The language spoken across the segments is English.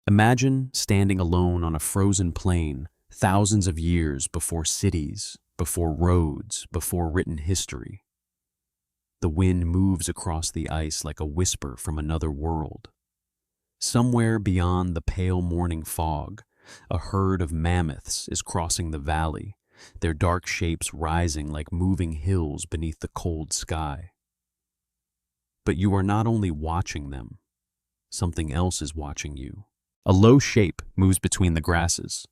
Imagine standing alone on a frozen plain thousands of years before cities, before roads, before written history. The wind moves across the ice like a whisper from another world. Somewhere beyond the pale morning fog, a herd of mammoths is crossing the valley, their dark shapes rising like moving hills beneath the cold sky. But you are not only watching them, something else is watching you. A low shape moves between the grasses.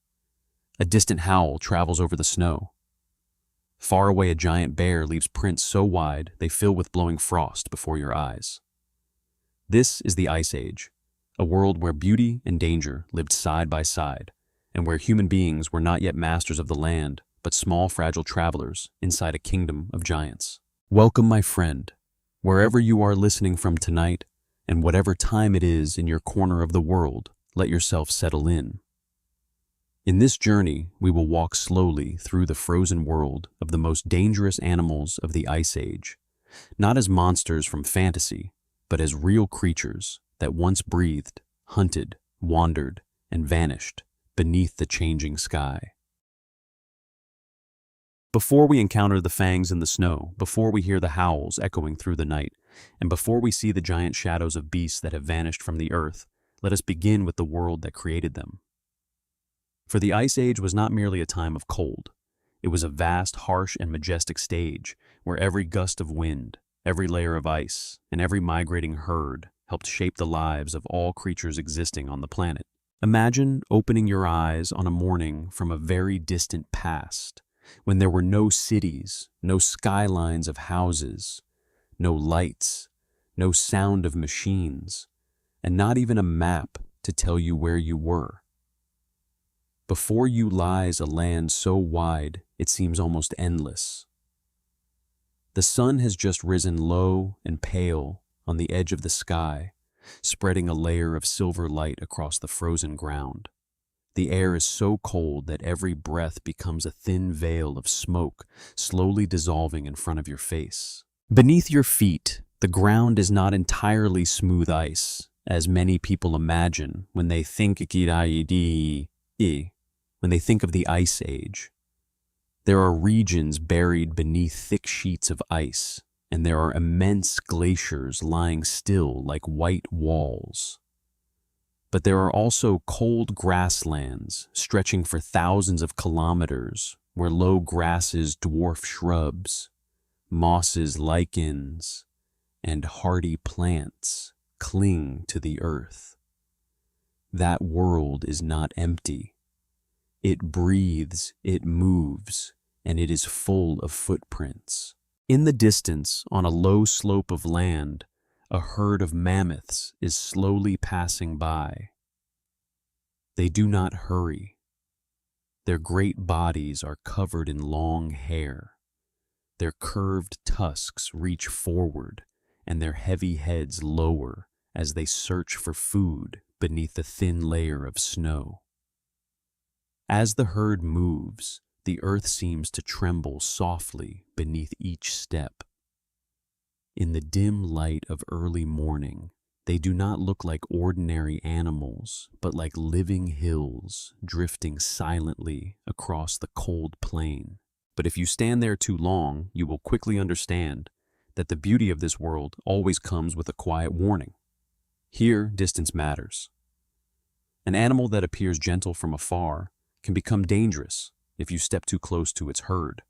A distant howl travels over the snow. Far away, a giant bear leaves prints so wide they fill with blowing frost before your eyes. This is the Ice Age, a world where beauty and danger lived side by side, and where human beings were not yet masters of the land, but small, fragile travelers inside a kingdom of giants. Welcome, my friend, wherever you are listening from tonight, and whatever time it is in your corner of the world. Let yourself settle in. In this journey, we will walk slowly through the frozen world of the most dangerous animals of the Ice Age, not as monsters from fantasy, but as real creatures that once breathed, hunted, wandered, and vanished beneath the changing sky. Before we encounter the fangs in the snow, before we hear the howls echoing through the night, and before we see the giant shadows of beasts that have vanished from the earth, let us begin with the world that created them. For the Ice Age was not merely a time of cold. It was a vast, harsh, and majestic stage where every gust of wind, every layer of ice, and every migrating herd helped shape the lives of all creatures existing on the planet. Imagine opening your eyes on a morning from a very distant past, when there were no cities, no skylines of houses, no lights, no sound of machines, and not even a map to tell you where you were. Before you lies a land so wide it seems almost endless. The sun has just risen low and pale on the edge of the sky, spreading a layer of silver light across the frozen ground. The air is so cold that every breath becomes a thin veil of smoke slowly dissolving in front of your face. Beneath your feet, the ground is not entirely smooth ice, as many people imagine when they think of the Ice Age. There are regions buried beneath thick sheets of ice, and there are immense glaciers lying still like white walls. But there are also cold grasslands stretching for thousands of kilometers, where low grasses dwarf shrubs, mosses lichens, and hardy plants cling to the earth. That world is not empty. It breathes, it moves, and it is full of footprints. In the distance, on a low slope of land, a herd of mammoths is slowly passing by. They do not hurry. Their great bodies are covered in long hair. Their curved tusks reach forward, and their heavy heads lower as they search for food beneath the thin layer of snow. As the herd moves, the earth seems to tremble softly beneath each step. In the dim light of early morning, they do not look like ordinary animals, but like living hills drifting silently across the cold plain. But if you stand there too long, you will quickly understand that the beauty of this world always comes with a quiet warning. Here, distance matters. An animal that appears gentle from afar can become dangerous if you step too close to its herd.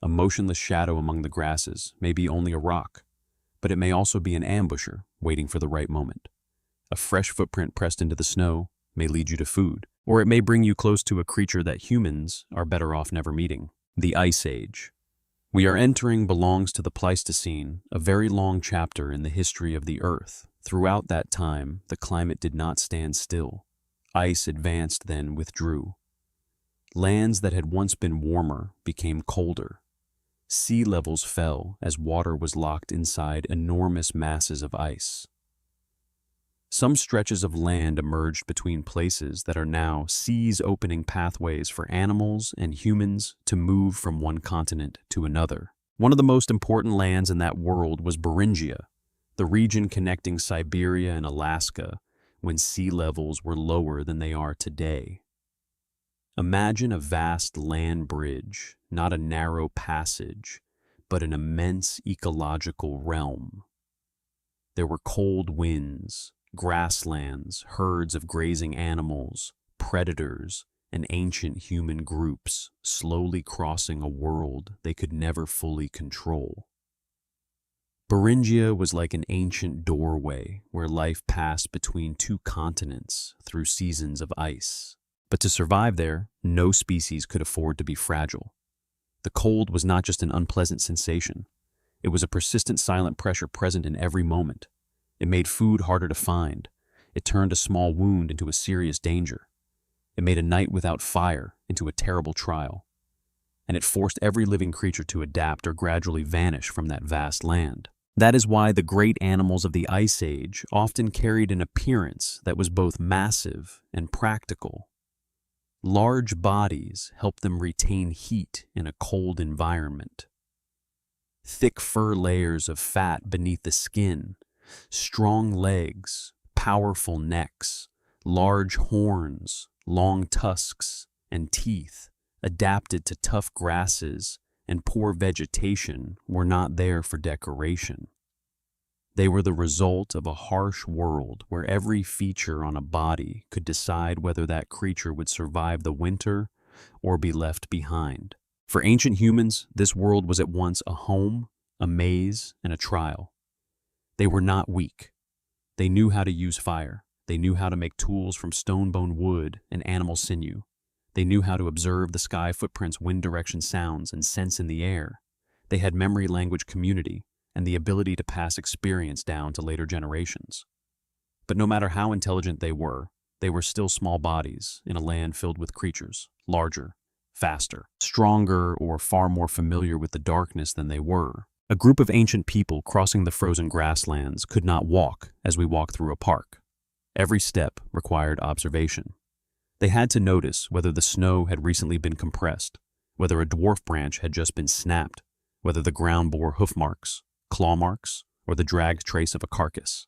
A motionless shadow among the grasses may be only a rock, but it may also be an ambusher waiting for the right moment. A fresh footprint pressed into the snow may lead you to food, or it may bring you close to a creature that humans are better off never meeting. The Ice Age we are entering belongs to the Pleistocene, a very long chapter in the history of the Earth. Throughout that time, the climate did not stand still. Ice advanced, then withdrew. Lands that had once been warmer became colder. Sea levels fell as water was locked inside enormous masses of ice. Some stretches of land emerged between places that are now seas, opening pathways for animals and humans to move from one continent to another. One of the most important lands in that world was Beringia, the region connecting Siberia and Alaska, when sea levels were lower than they are today. Imagine a vast land bridge, not a narrow passage, but an immense ecological realm. There were cold winds, grasslands, herds of grazing animals, predators, and ancient human groups slowly crossing a world they could never fully control. Beringia was like an ancient doorway where life passed between two continents through seasons of ice. But to survive there, no species could afford to be fragile. The cold was not just an unpleasant sensation. It was a persistent silent pressure present in every moment. It made food harder to find. It turned a small wound into a serious danger. It made a night without fire into a terrible trial. And it forced every living creature to adapt or gradually vanish from that vast land. That is why the great animals of the Ice Age often carried an appearance that was both massive and practical. Large bodies helped them retain heat in a cold environment. Thick fur layers of fat beneath the skin, strong legs, powerful necks, large horns, long tusks, and teeth adapted to tough grasses and poor vegetation were not there for decoration. They were the result of a harsh world where every feature on a body could decide whether that creature would survive the winter or be left behind. For ancient humans, this world was at once a home, a maze, and a trial. They were not weak. They knew how to use fire. They knew how to make tools from stone-bone wood and animal sinew. They knew how to observe the sky footprints, wind direction sounds, and sense in the air. They had memory, language, community, and the ability to pass experience down to later generations. But no matter how intelligent they were still small bodies in a land filled with creatures, larger, faster, stronger, or far more familiar with the darkness than they were. A group of ancient people crossing the frozen grasslands could not walk as we walk through a park. Every step required observation. They had to notice whether the snow had recently been compressed, whether a dwarf branch had just been snapped, whether the ground bore hoof marks, claw marks, or the dragged trace of a carcass.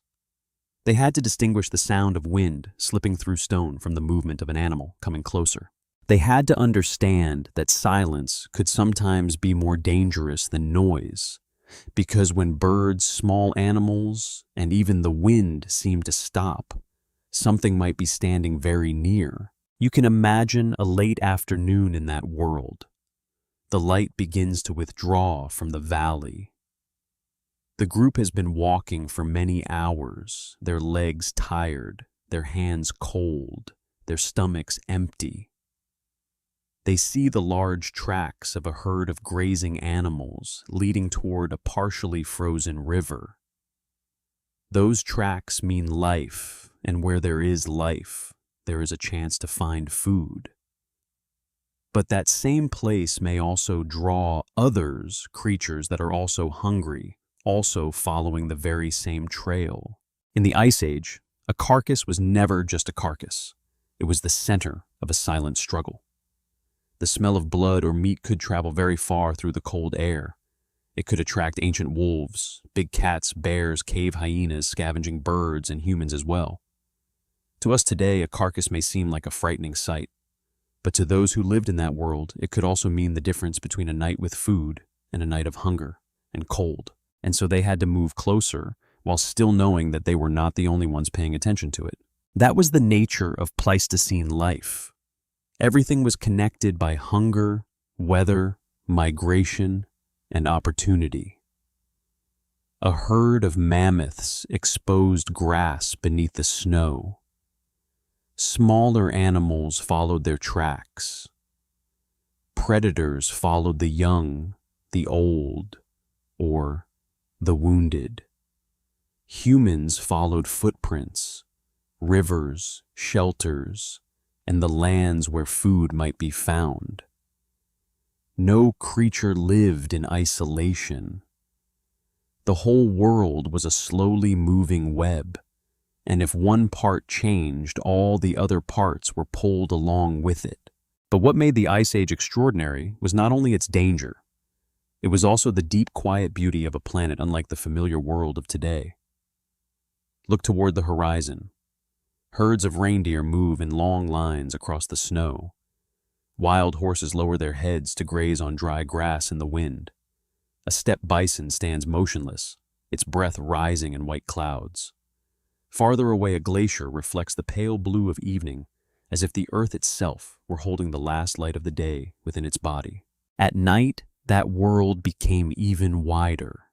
They had to distinguish the sound of wind slipping through stone from the movement of an animal coming closer. They had to understand that silence could sometimes be more dangerous than noise, because when birds, small animals, and even the wind seemed to stop, something might be standing very near. You can imagine a late afternoon in that world. The light begins to withdraw from the valley. The group has been walking for many hours, their legs tired, their hands cold, their stomachs empty. They see the large tracks of a herd of grazing animals leading toward a partially frozen river. Those tracks mean life, and where there is life, there is a chance to find food. But that same place may also draw others, creatures that are also hungry, also following the very same trail. In the Ice Age, a carcass was never just a carcass. It was the center of a silent struggle. The smell of blood or meat could travel very far through the cold air. It could attract ancient wolves, big cats, bears, cave hyenas, scavenging birds, and humans as well. To us today, a carcass may seem like a frightening sight, but to those who lived in that world, it could also mean the difference between a night with food and a night of hunger and cold. And so they had to move closer while still knowing that they were not the only ones paying attention to it. That was the nature of Pleistocene life. Everything was connected by hunger, weather, migration, and opportunity. A herd of mammoths exposed grass beneath the snow. Smaller animals followed their tracks. Predators followed the young, the old, or the wounded. Humans followed footprints, rivers, shelters, and the lands where food might be found. No creature lived in isolation. The whole world was a slowly moving web, and if one part changed, all the other parts were pulled along with it. But what made the Ice Age extraordinary was not only its danger, it was also the deep, quiet beauty of a planet unlike the familiar world of today. Look toward the horizon. Herds of reindeer move in long lines across the snow. Wild horses lower their heads to graze on dry grass in the wind. A steppe bison stands motionless, its breath rising in white clouds. Farther away, a glacier reflects the pale blue of evening, as if the earth itself were holding the last light of the day within its body. At night, that world became even wider.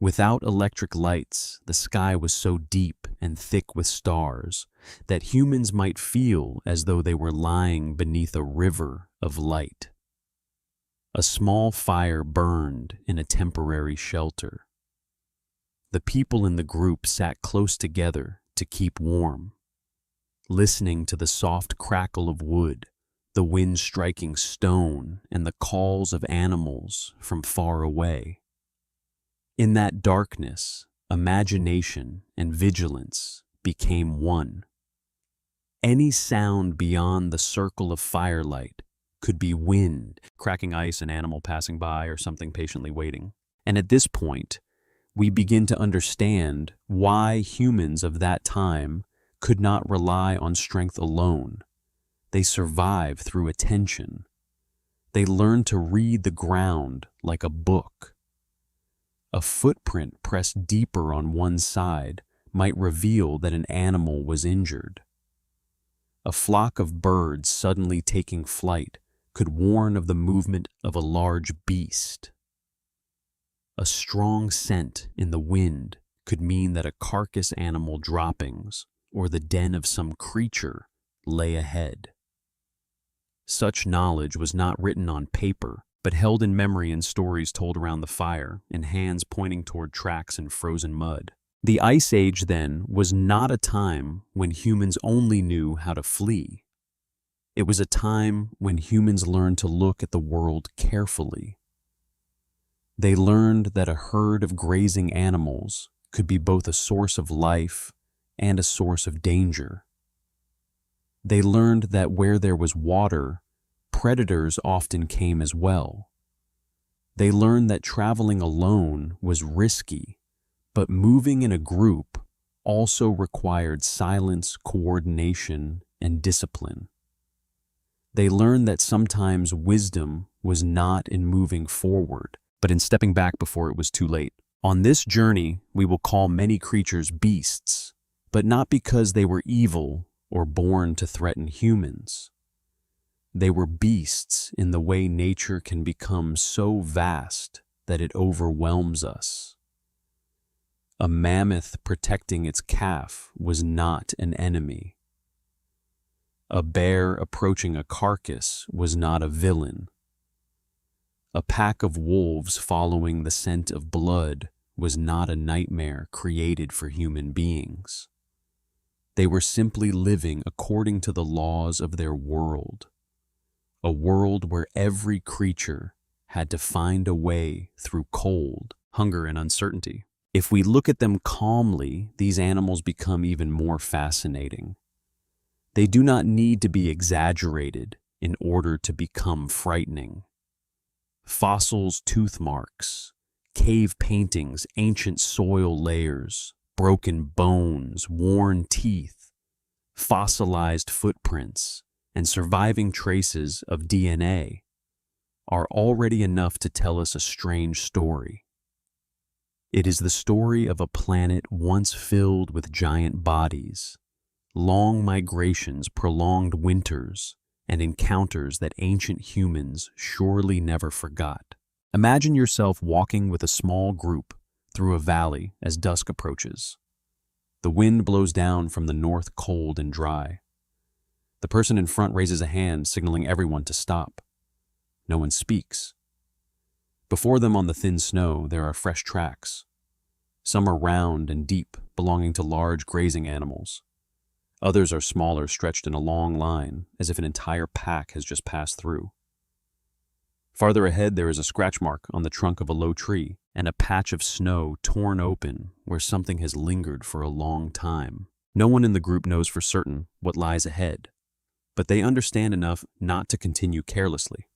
Without electric lights, the sky was so deep and thick with stars that humans might feel as though they were lying beneath a river of light. A small fire burned in a temporary shelter. The people in the group sat close together to keep warm, listening to the soft crackle of wood, the wind striking stone, and the calls of animals from far away. In that darkness, imagination and vigilance became one. Any sound beyond the circle of firelight could be wind, cracking ice, an animal passing by, or something patiently waiting. And at this point, we begin to understand why humans of that time could not rely on strength alone. They survived through attention. They learned to read the ground like a book. A footprint pressed deeper on one side might reveal that an animal was injured. A flock of birds suddenly taking flight could warn of the movement of a large beast. A strong scent in the wind could mean that a carcass animal droppings or the den of some creature lay ahead. Such knowledge was not written on paper, but held in memory in stories told around the fire, in hands pointing toward tracks in frozen mud. The Ice Age, then, was not a time when humans only knew how to flee. It was a time when humans learned to look at the world carefully. They learned that a herd of grazing animals could be both a source of life and a source of danger. They learned that where there was water, predators often came as well. They learned that traveling alone was risky, but moving in a group also required silence, coordination, and discipline. They learned that sometimes wisdom was not in moving forward, but in stepping back before it was too late. On this journey, we will call many creatures beasts, but not because they were evil or born to threaten humans. They were beasts in the way nature can become so vast that it overwhelms us. A mammoth protecting its calf was not an enemy. A bear approaching a carcass was not a villain. A pack of wolves following the scent of blood was not a nightmare created for human beings. They were simply living according to the laws of their world. A world where every creature had to find a way through cold, hunger, and uncertainty. If we look at them calmly, these animals become even more fascinating. They do not need to be exaggerated in order to become frightening. Fossils, tooth marks, cave paintings, ancient soil layers, broken bones, worn teeth, fossilized footprints, and surviving traces of DNA are already enough to tell us a strange story. It is the story of a planet once filled with giant bodies, long migrations, prolonged winters, and encounters that ancient humans surely never forgot. Imagine yourself walking with a small group through a valley as dusk approaches. The wind blows down from the north, cold and dry. The person in front raises a hand, signaling everyone to stop. No one speaks. Before them on the thin snow, there are fresh tracks. Some are round and deep, belonging to large grazing animals. Others are smaller, stretched in a long line, as if an entire pack has just passed through. Farther ahead, there is a scratch mark on the trunk of a low tree, and a patch of snow torn open where something has lingered for a long time. No one in the group knows for certain what lies ahead, but they understand enough not to continue carelessly.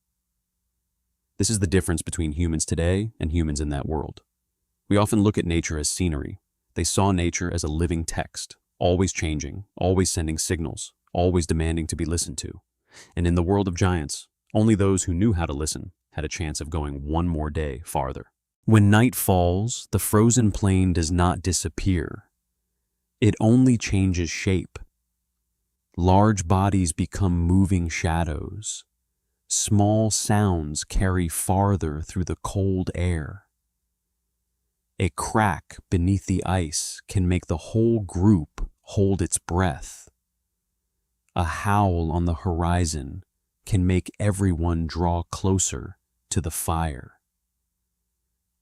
This is the difference between humans today and humans in that world. We often look at nature as scenery. They saw nature as a living text, always changing, always sending signals, always demanding to be listened to. And in the world of giants, only those who knew how to listen had a chance of going one more day farther. When night falls, the frozen plain does not disappear. It only changes shape. Large bodies become moving shadows. Small sounds carry farther through the cold air. A crack beneath the ice can make the whole group hold its breath. A howl on the horizon can make everyone draw closer to the fire.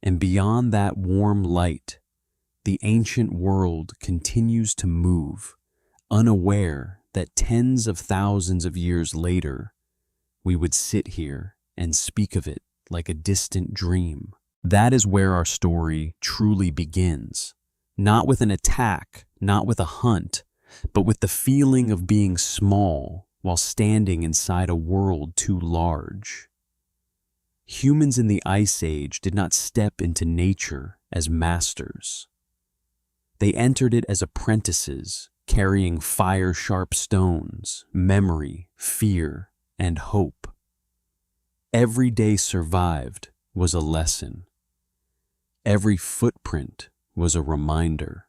And beyond that warm light, the ancient world continues to move, unaware that tens of thousands of years later, we would sit here and speak of it like a distant dream. That is where our story truly begins, not with an attack, not with a hunt, but with the feeling of being small while standing inside a world too large. Humans in the Ice Age did not step into nature as masters. They entered it as apprentices, carrying fire-sharp stones, memory, fear, and hope. Every day survived was a lesson. Every footprint was a reminder.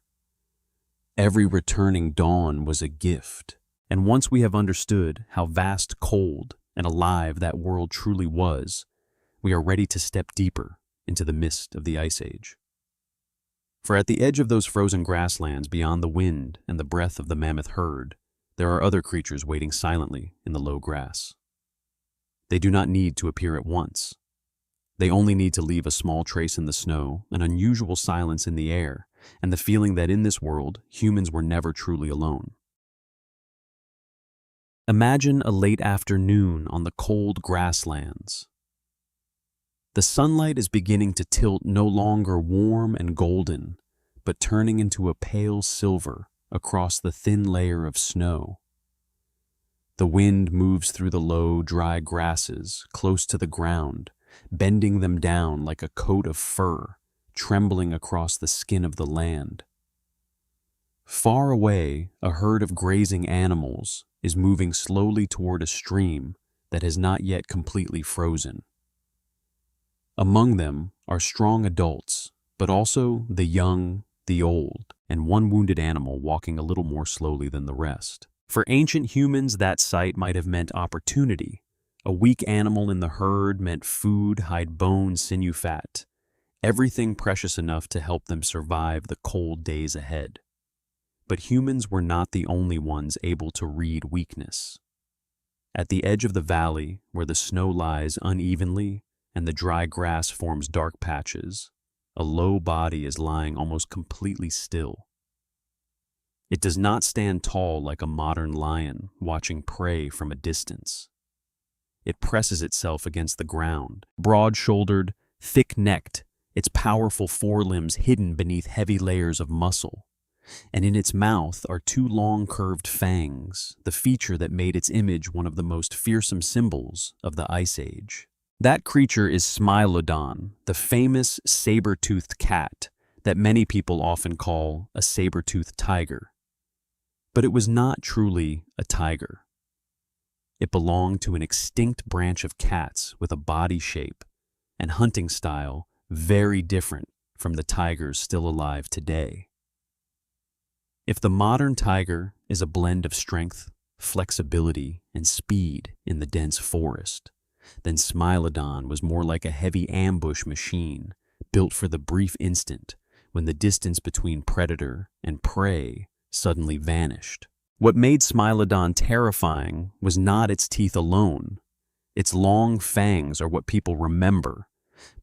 Every returning dawn was a gift. And once we have understood how vast, cold, and alive that world truly was, we are ready to step deeper into the mist of the Ice Age. For at the edge of those frozen grasslands beyond the wind and the breath of the mammoth herd, there are other creatures waiting silently in the low grass. They do not need to appear at once. They only need to leave a small trace in the snow, an unusual silence in the air, and the feeling that in this world, humans were never truly alone. Imagine a late afternoon on the cold grasslands. The sunlight is beginning to tilt no longer warm and golden, but turning into a pale silver across the thin layer of snow. The wind moves through the low, dry grasses close to the ground, bending them down like a coat of fur, trembling across the skin of the land. Far away, a herd of grazing animals is moving slowly toward a stream that has not yet completely frozen. Among them are strong adults, but also the young, the old, and one wounded animal walking a little more slowly than the rest. For ancient humans, that sight might have meant opportunity. A weak animal in the herd meant food, hide bone, sinew fat, everything precious enough to help them survive the cold days ahead. But humans were not the only ones able to read weakness. At the edge of the valley, where the snow lies unevenly and the dry grass forms dark patches, a low body is lying almost completely still. It does not stand tall like a modern lion watching prey from a distance. It presses itself against the ground, broad-shouldered, thick-necked, its powerful forelimbs hidden beneath heavy layers of muscle. And in its mouth are two long curved fangs, the feature that made its image one of the most fearsome symbols of the Ice Age. That creature is Smilodon, the famous saber-toothed cat that many people often call a saber-toothed tiger. But it was not truly a tiger. It belonged to an extinct branch of cats with a body shape and hunting style very different from the tigers still alive today. If the modern tiger is a blend of strength, flexibility, and speed in the dense forest, then Smilodon was more like a heavy ambush machine built for the brief instant when the distance between predator and prey suddenly vanished. What made Smilodon terrifying was not its teeth alone. Its long fangs are what people remember,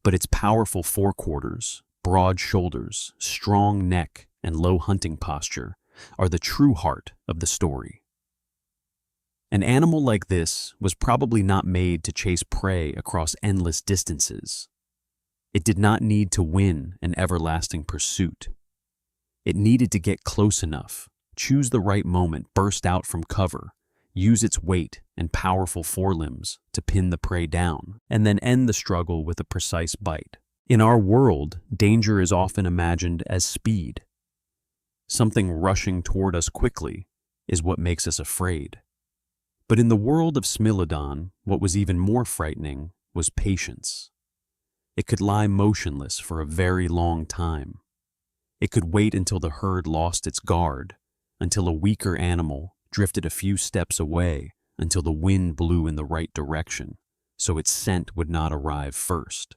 but its powerful forequarters, broad shoulders, strong neck, and low hunting posture are the true heart of the story. An animal like this was probably not made to chase prey across endless distances. It did not need to win an everlasting pursuit. It needed to get close enough, choose the right moment, burst out from cover, use its weight and powerful forelimbs to pin the prey down, and then end the struggle with a precise bite. In our world, danger is often imagined as speed. Something rushing toward us quickly is what makes us afraid. But in the world of Smilodon, what was even more frightening was patience. It could lie motionless for a very long time. It could wait until the herd lost its guard, until a weaker animal drifted a few steps away, until the wind blew in the right direction, so its scent would not arrive first.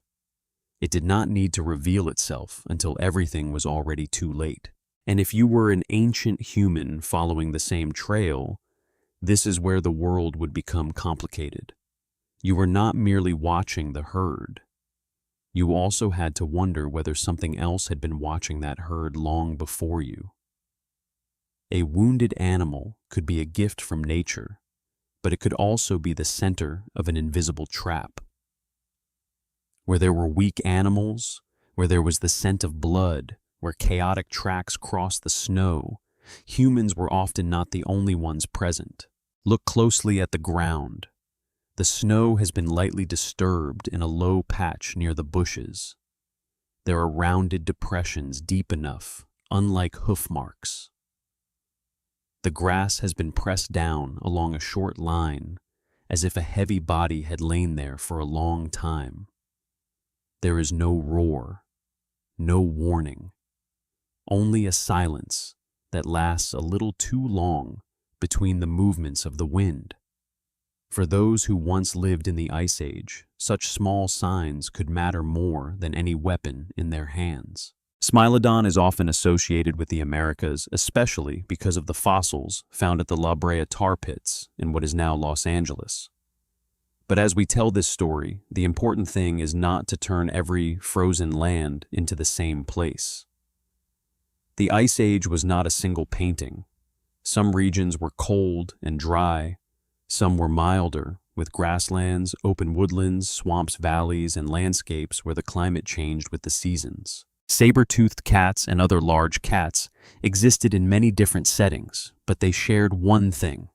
It did not need to reveal itself until everything was already too late. And if you were an ancient human following the same trail, this is where the world would become complicated. You were not merely watching the herd. You also had to wonder whether something else had been watching that herd long before you. A wounded animal could be a gift from nature, but it could also be the center of an invisible trap. Where there were weak animals, where there was the scent of blood, where chaotic tracks crossed the snow, humans were often not the only ones present. Look closely at the ground. The snow has been lightly disturbed in a low patch near the bushes. There are rounded depressions deep enough, unlike hoof marks. The grass has been pressed down along a short line, as if a heavy body had lain there for a long time. There is no roar, no warning, only a silence that lasts a little too long between the movements of the wind. For those who once lived in the Ice Age, such small signs could matter more than any weapon in their hands. Smilodon is often associated with the Americas, especially because of the fossils found at the La Brea tar pits in what is now Los Angeles. But as we tell this story, the important thing is not to turn every frozen land into the same place. The Ice Age was not a single painting. Some regions were cold and dry, some were milder, with grasslands, open woodlands, swamps, valleys, and landscapes where the climate changed with the seasons. Saber-toothed cats and other large cats existed in many different settings, but they shared one thing.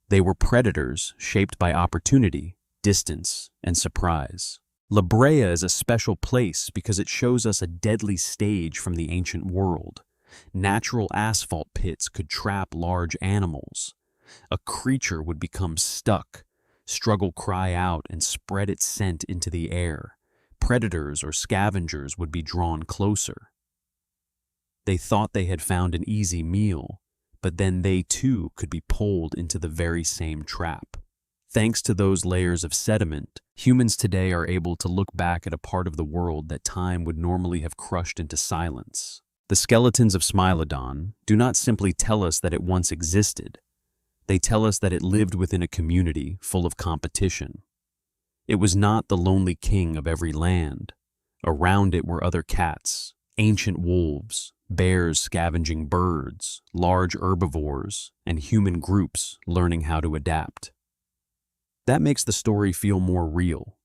They were predators shaped by opportunity, distance, and surprise. La Brea is a special place because it shows us a deadly stage from the ancient world. Natural asphalt pits could trap large animals. A creature would become stuck, struggle, cry out, and spread its scent into the air. Predators or scavengers would be drawn closer. They thought they had found an easy meal, but then they too could be pulled into the very same trap. Thanks to those layers of sediment, humans today are able to look back at a part of the world that time would normally have crushed into silence. The skeletons of Smilodon do not simply tell us that it once existed. They tell us that it lived within a community full of competition. It was not the lonely king of every land. Around it were other cats, ancient wolves, bears scavenging birds, large herbivores, and human groups learning how to adapt. That makes the story feel more real.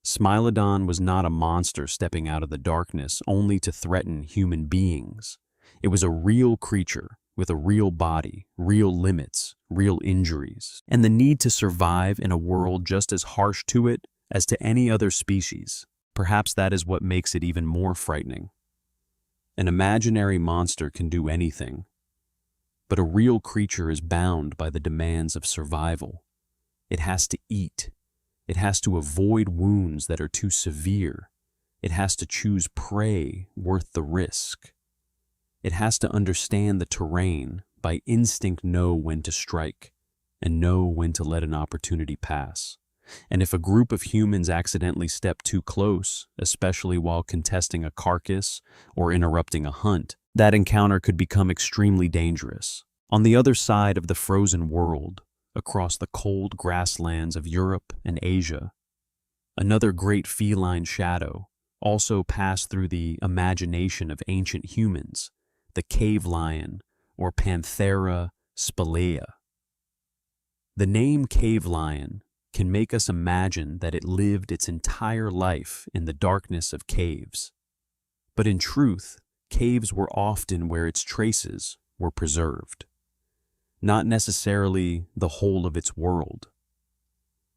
Smilodon was not a monster stepping out of the darkness only to threaten human beings. It was a real creature with a real body, real limits, real injuries, and the need to survive in a world just as harsh to it as to any other species. Perhaps that is what makes it even more frightening. An imaginary monster can do anything, but a real creature is bound by the demands of survival. It has to eat. It has to avoid wounds that are too severe. It has to choose prey worth the risk. It has to understand the terrain, by instinct know when to strike, and know when to let an opportunity pass. And if a group of humans accidentally step too close, especially while contesting a carcass or interrupting a hunt, that encounter could become extremely dangerous. On the other side of the frozen world, across the cold grasslands of Europe and Asia, another great feline shadow also passed through the imagination of ancient humans, the cave lion, or Panthera spelaea. The name cave lion can make us imagine that it lived its entire life in the darkness of caves. But in truth, caves were often where its traces were preserved, not necessarily the whole of its world.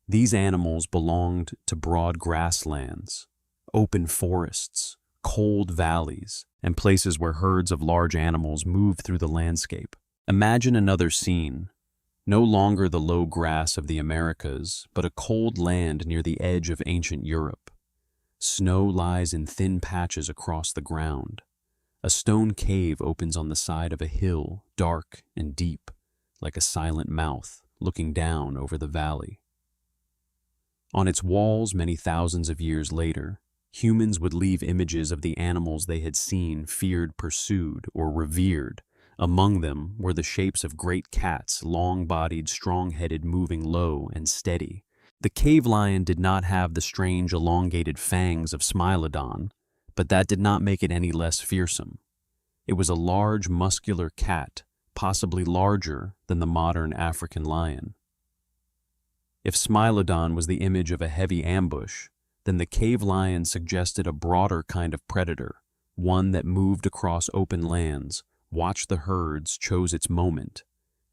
These animals belonged to broad grasslands, open forests, cold valleys, and places where herds of large animals move through the landscape. Imagine another scene. No longer the low grass of the Americas, but a cold land near the edge of ancient Europe. Snow lies in thin patches across the ground. A stone cave opens on the side of a hill, dark and deep, like a silent mouth looking down over the valley. On its walls, many thousands of years later, humans would leave images of the animals they had seen, feared, pursued, or revered. Among them were the shapes of great cats, long-bodied, strong-headed, moving low and steady. The cave lion did not have the strange, elongated fangs of Smilodon, but that did not make it any less fearsome. It was a large, muscular cat, possibly larger than the modern African lion. If Smilodon was the image of a heavy ambush, then the cave lion suggested a broader kind of predator, one that moved across open lands, watched the herds, chose its moment,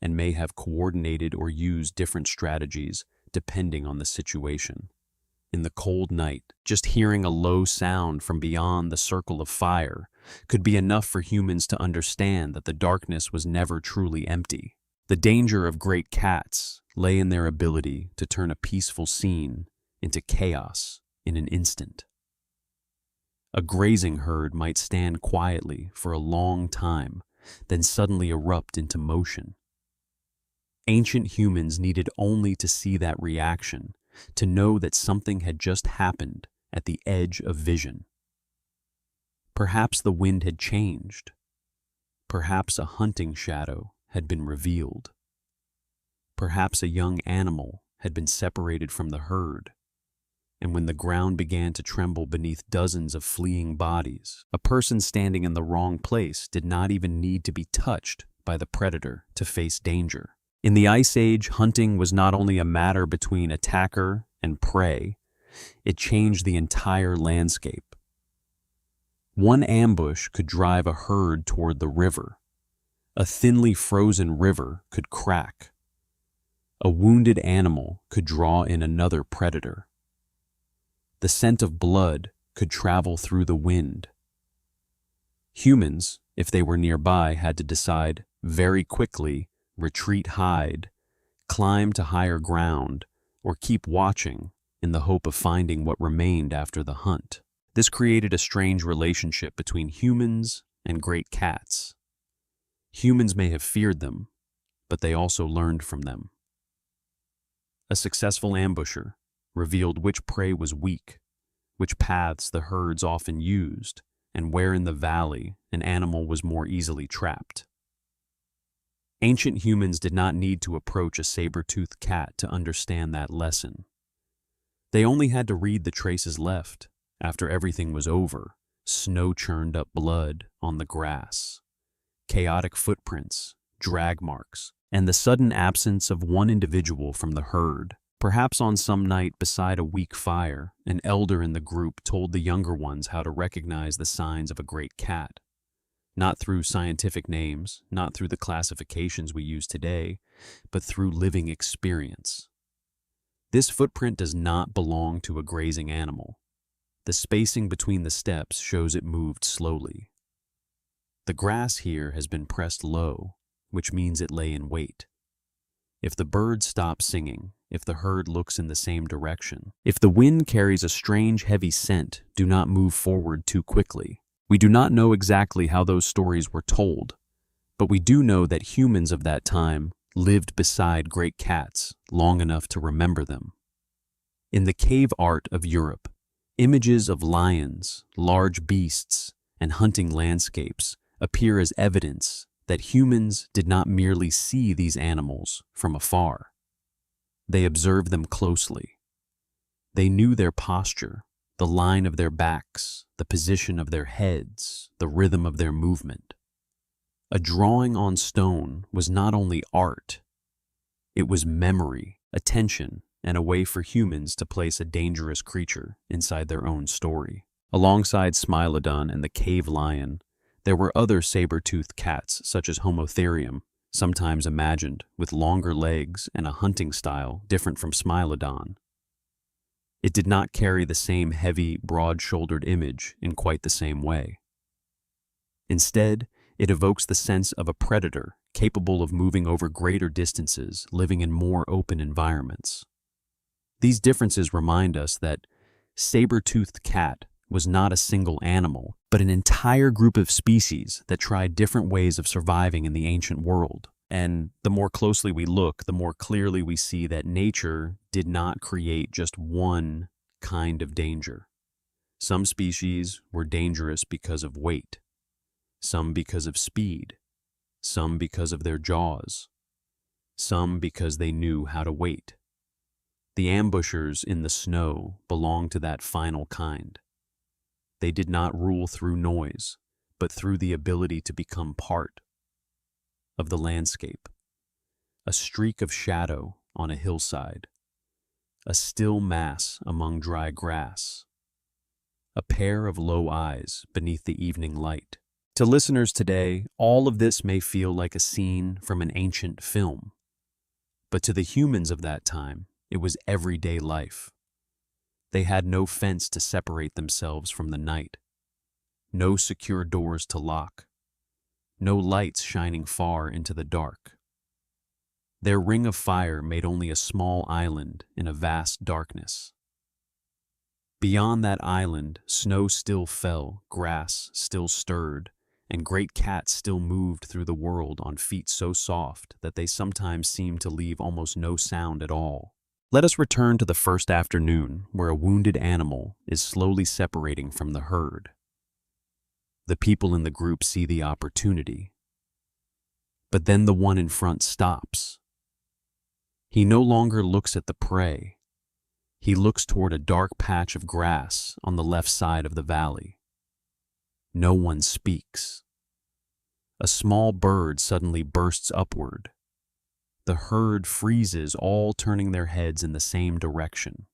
and may have coordinated or used different strategies depending on the situation. In the cold night, just hearing a low sound from beyond the circle of fire could be enough for humans to understand that the darkness was never truly empty. The danger of great cats lay in their ability to turn a peaceful scene into chaos in an instant. A grazing herd might stand quietly for a long time, then suddenly erupt into motion. Ancient humans needed only to see that reaction to know that something had just happened at the edge of vision. Perhaps the wind had changed. Perhaps a hunting shadow had been revealed. Perhaps a young animal had been separated from the herd. And when the ground began to tremble beneath dozens of fleeing bodies, a person standing in the wrong place did not even need to be touched by the predator to face danger. In the Ice Age, hunting was not only a matter between attacker and prey, it changed the entire landscape. One ambush could drive a herd toward the river. A thinly frozen river could crack. A wounded animal could draw in another predator. The scent of blood could travel through the wind. Humans, if they were nearby, had to decide very quickly: retreat, hide, climb to higher ground, or keep watching in the hope of finding what remained after the hunt. This created a strange relationship between humans and great cats. Humans may have feared them, but they also learned from them. A successful ambusher revealed which prey was weak, which paths the herds often used, and where in the valley an animal was more easily trapped. Ancient humans did not need to approach a saber-toothed cat to understand that lesson. They only had to read the traces left after everything was over: snow-churned up blood on the grass, chaotic footprints, drag marks, and the sudden absence of one individual from the herd. Perhaps on some night beside a weak fire, an elder in the group told the younger ones how to recognize the signs of a great cat. Not through scientific names, not through the classifications we use today, but through living experience. This footprint does not belong to a grazing animal. The spacing between the steps shows it moved slowly. The grass here has been pressed low, which means it lay in wait. If the bird stops singing, if the herd looks in the same direction, if the wind carries a strange heavy scent, do not move forward too quickly. We do not know exactly how those stories were told, but we do know that humans of that time lived beside great cats long enough to remember them. In the cave art of Europe, images of lions, large beasts, and hunting landscapes appear as evidence that humans did not merely see these animals from afar. They observed them closely. They knew their posture, the line of their backs, the position of their heads, the rhythm of their movement. A drawing on stone was not only art, it was memory, attention, and a way for humans to place a dangerous creature inside their own story. Alongside Smilodon and the cave lion, there were other saber-toothed cats such as Homotherium, sometimes imagined with longer legs and a hunting style different from Smilodon. It did not carry the same heavy, broad-shouldered image in quite the same way. Instead, it evokes the sense of a predator capable of moving over greater distances, living in more open environments. These differences remind us that saber-toothed cat was not a single animal, but an entire group of species that tried different ways of surviving in the ancient world. And the more closely we look, the more clearly we see that nature did not create just one kind of danger. Some species were dangerous because of weight, some because of speed, some because of their jaws, some because they knew how to wait. The ambushers in the snow belonged to that final kind. They did not rule through noise, but through the ability to become part of the landscape. A streak of shadow on a hillside, a still mass among dry grass, a pair of low eyes beneath the evening light. To listeners today, all of this may feel like a scene from an ancient film, but to the humans of that time, it was everyday life. They had no fence to separate themselves from the night, no secure doors to lock, no lights shining far into the dark. Their ring of fire made only a small island in a vast darkness. Beyond that island, snow still fell, grass still stirred, and great cats still moved through the world on feet so soft that they sometimes seemed to leave almost no sound at all. Let us return to the first afternoon, where a wounded animal is slowly separating from the herd. The people in the group see the opportunity. But then the one in front stops. He no longer looks at the prey. He looks toward a dark patch of grass on the left side of the valley. No one speaks. A small bird suddenly bursts upward. The herd freezes, all turning their heads in the same direction.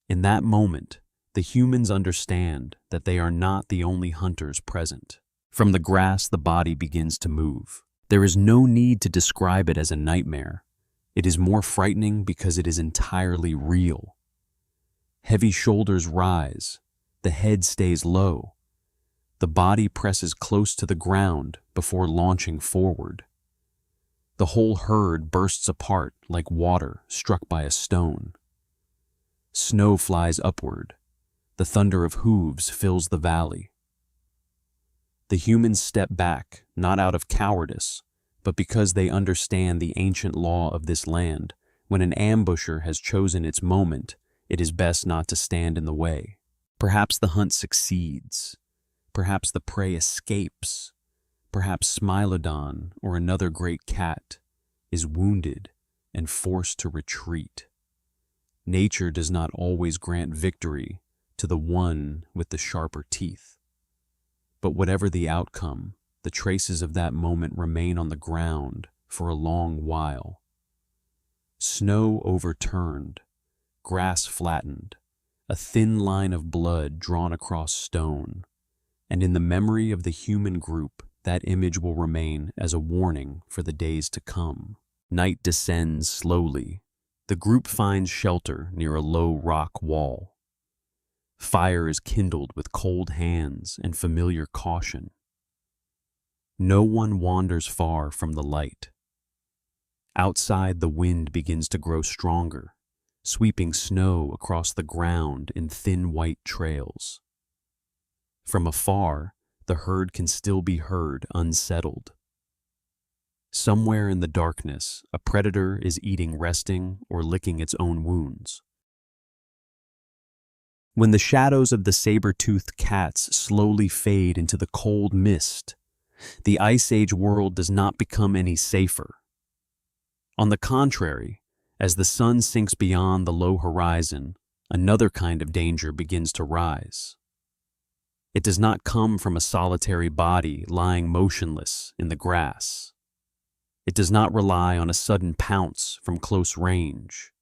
In that moment, the humans understand that they are not the only hunters present. From the grass, the body begins to move. There is no need to describe it as a nightmare. It is more frightening because it is entirely real. Heavy shoulders rise. The head stays low. The body presses close to the ground before launching forward. The whole herd bursts apart like water struck by a stone. Snow flies upward. The thunder of hooves fills the valley. The humans step back, not out of cowardice, but because they understand the ancient law of this land. When an ambusher has chosen its moment, it is best not to stand in the way. Perhaps the hunt succeeds. Perhaps the prey escapes. Perhaps Smilodon, or another great cat, is wounded and forced to retreat. Nature does not always grant victory to the one with the sharper teeth. But whatever the outcome, the traces of that moment remain on the ground for a long while. Snow overturned, grass flattened, a thin line of blood drawn across stone, and in the memory of the human group, that image will remain as a warning for the days to come. Night descends slowly. The group finds shelter near a low rock wall. Fire is kindled with cold hands and familiar caution. No one wanders far from the light. Outside, the wind begins to grow stronger, sweeping snow across the ground in thin white trails. From afar, the herd can still be heard unsettled. Somewhere in the darkness, a predator is eating, resting, or licking its own wounds. When the shadows of the saber-toothed cats slowly fade into the cold mist, the Ice Age world does not become any safer. On the contrary, as the sun sinks beyond the low horizon, another kind of danger begins to rise. It does not come from a solitary body lying motionless in the grass. It does not rely on a sudden pounce from close range.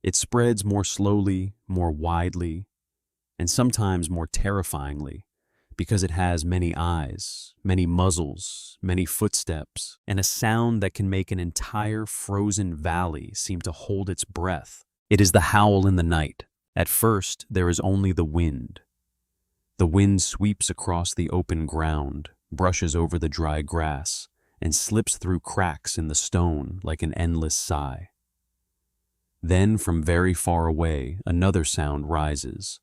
It spreads more slowly, more widely, and sometimes more terrifyingly, because it has many eyes, many muzzles, many footsteps, and a sound that can make an entire frozen valley seem to hold its breath. It is the howl in the night, At first, there is only the wind. The wind sweeps across the open ground, brushes over the dry grass, and slips through cracks in the stone like an endless sigh. Then, from very far away, another sound rises.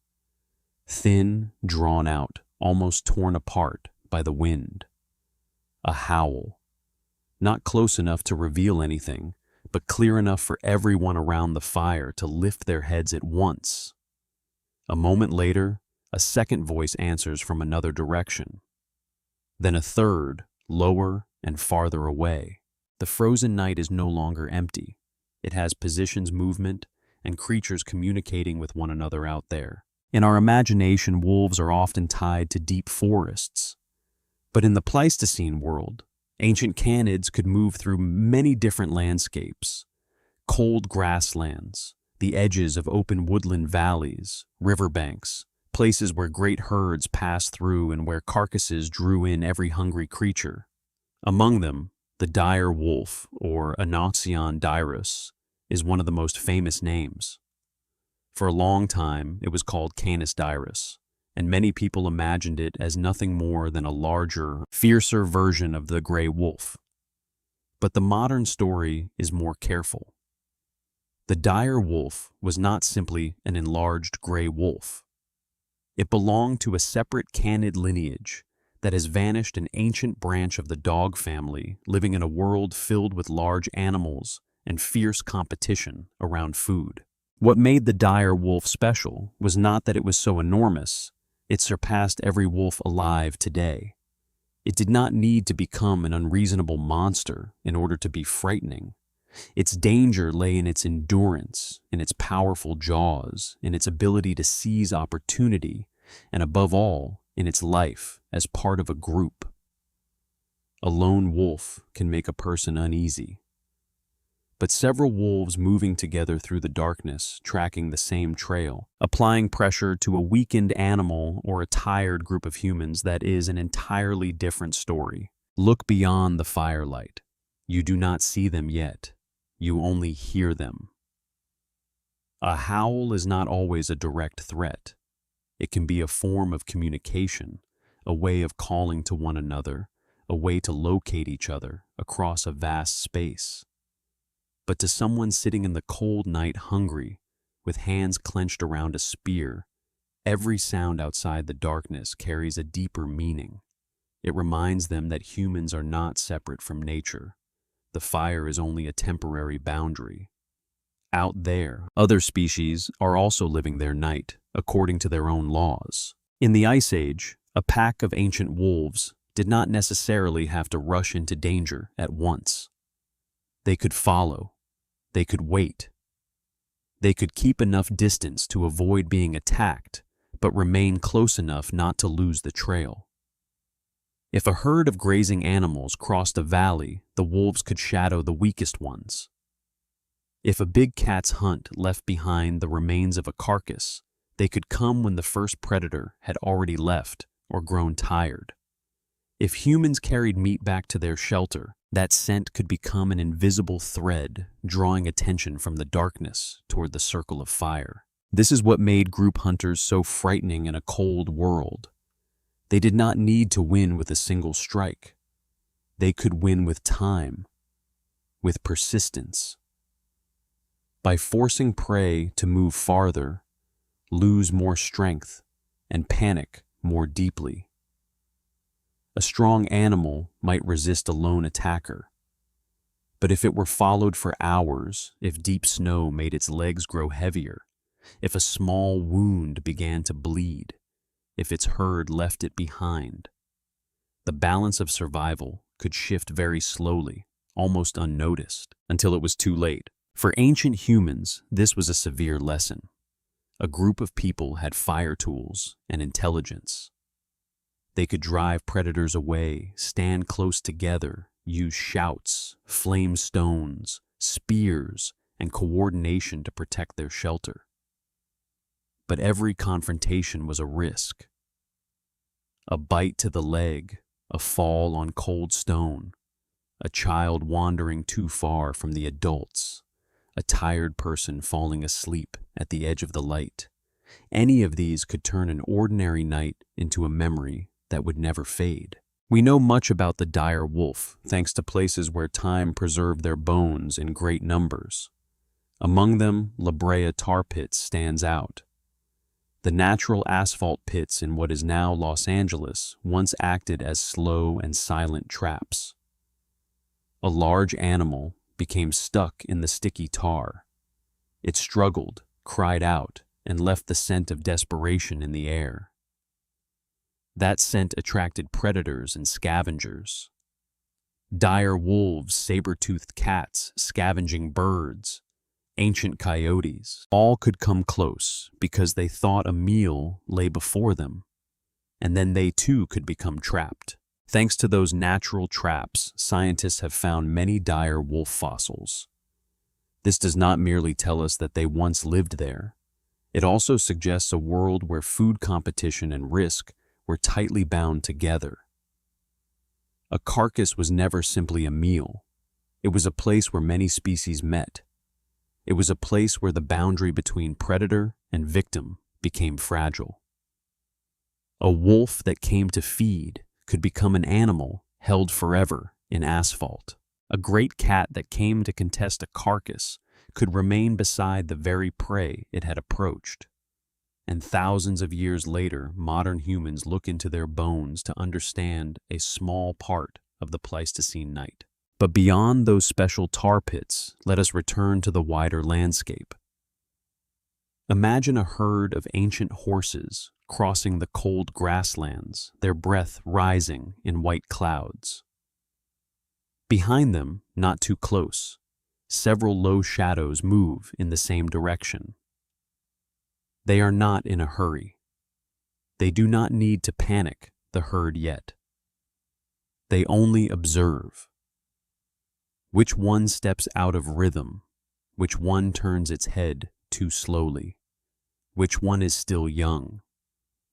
Thin, drawn out, almost torn apart by the wind. A howl. Not close enough to reveal anything, but clear enough for everyone around the fire to lift their heads at once. A moment later, a second voice answers from another direction. Then a third, lower and farther away. The frozen night is no longer empty. It has positions, movement, and creatures communicating with one another out there. In our imagination, wolves are often tied to deep forests. But in the Pleistocene world, ancient canids could move through many different landscapes. Cold grasslands, the edges of open woodland valleys, riverbanks, places where great herds passed through and where carcasses drew in every hungry creature. Among them, the dire wolf, or Anocion dirus, is one of the most famous names. For a long time, it was called Canis dirus, and many people imagined it as nothing more than a larger, fiercer version of the gray wolf. But the modern story is more careful. The dire wolf was not simply an enlarged gray wolf. It belonged to a separate canid lineage that has vanished, an ancient branch of the dog family living in a world filled with large animals and fierce competition around food. What made the dire wolf special was not that it was so enormous. It surpassed every wolf alive today. It did not need to become an unreasonable monster in order to be frightening. Its danger lay in its endurance, in its powerful jaws, in its ability to seize opportunity, and above all, in its life as part of a group. A lone wolf can make a person uneasy. But several wolves moving together through the darkness, tracking the same trail, applying pressure to a weakened animal or a tired group of humans, that is an entirely different story. Look beyond the firelight. You do not see them yet. You only hear them. A howl is not always a direct threat. It can be a form of communication, a way of calling to one another, a way to locate each other across a vast space. But to someone sitting in the cold night hungry, with hands clenched around a spear, every sound outside the darkness carries a deeper meaning. It reminds them that humans are not separate from nature. The fire is only a temporary boundary. Out there, other species are also living their night, according to their own laws. In the Ice Age, a pack of ancient wolves did not necessarily have to rush into danger at once. They could follow. They could wait. They could keep enough distance to avoid being attacked, but remain close enough not to lose the trail. If a herd of grazing animals crossed a valley, the wolves could shadow the weakest ones. If a big cat's hunt left behind the remains of a carcass, they could come when the first predator had already left or grown tired. If humans carried meat back to their shelter, that scent could become an invisible thread, drawing attention from the darkness toward the circle of fire. This is what made group hunters so frightening in a cold world. They did not need to win with a single strike. They could win with time, with persistence. By forcing prey to move farther, lose more strength, and panic more deeply. A strong animal might resist a lone attacker. But if it were followed for hours, if deep snow made its legs grow heavier, if a small wound began to bleed, if its herd left it behind, the balance of survival could shift very slowly, almost unnoticed, until it was too late. For ancient humans, this was a severe lesson. A group of people had fire tools and intelligence. They could drive predators away, stand close together, use shouts, flame stones, spears, and coordination to protect their shelter. But every confrontation was a risk. A bite to the leg, a fall on cold stone, a child wandering too far from the adults, a tired person falling asleep at the edge of the light. Any of these could turn an ordinary night into a memory that would never fade. We know much about the dire wolf thanks to places where time preserved their bones in great numbers. Among them, La Brea tar pits stands out. The natural asphalt pits in what is now Los Angeles once acted as slow and silent traps. A large animal became stuck in the sticky tar. It struggled, cried out, and left the scent of desperation in the air. That scent attracted predators and scavengers. Dire wolves, saber-toothed cats, scavenging birds, ancient coyotes, all could come close because they thought a meal lay before them, and then they too could become trapped. Thanks to those natural traps, scientists have found many dire wolf fossils. This does not merely tell us that they once lived there. It also suggests a world where food competition and risk were tightly bound together. A carcass was never simply a meal. It was a place where many species met. It was a place where the boundary between predator and victim became fragile. A wolf that came to feed could become an animal held forever in asphalt. A great cat that came to contest a carcass could remain beside the very prey it had approached. And thousands of years later, modern humans look into their bones to understand a small part of the Pleistocene night. But beyond those special tar pits, let us return to the wider landscape. Imagine a herd of ancient horses crossing the cold grasslands, their breath rising in white clouds. Behind them, not too close, several low shadows move in the same direction. They are not in a hurry. They do not need to panic the herd yet. They only observe. Which one steps out of rhythm? Which one turns its head too slowly? Which one is still young?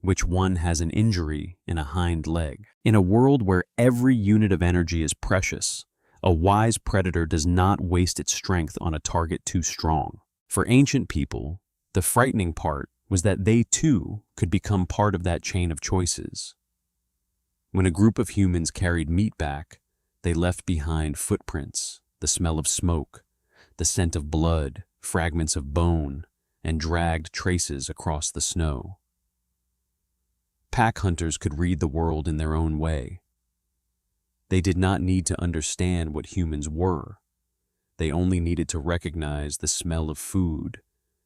Which one has an injury in a hind leg? In a world where every unit of energy is precious, a wise predator does not waste its strength on a target too strong. For ancient people, the frightening part was that they too could become part of that chain of choices. When a group of humans carried meat back, they left behind footprints, the smell of smoke, the scent of blood, fragments of bone, and dragged traces across the snow. Pack hunters could read the world in their own way. They did not need to understand what humans were. They only needed to recognize the smell of food,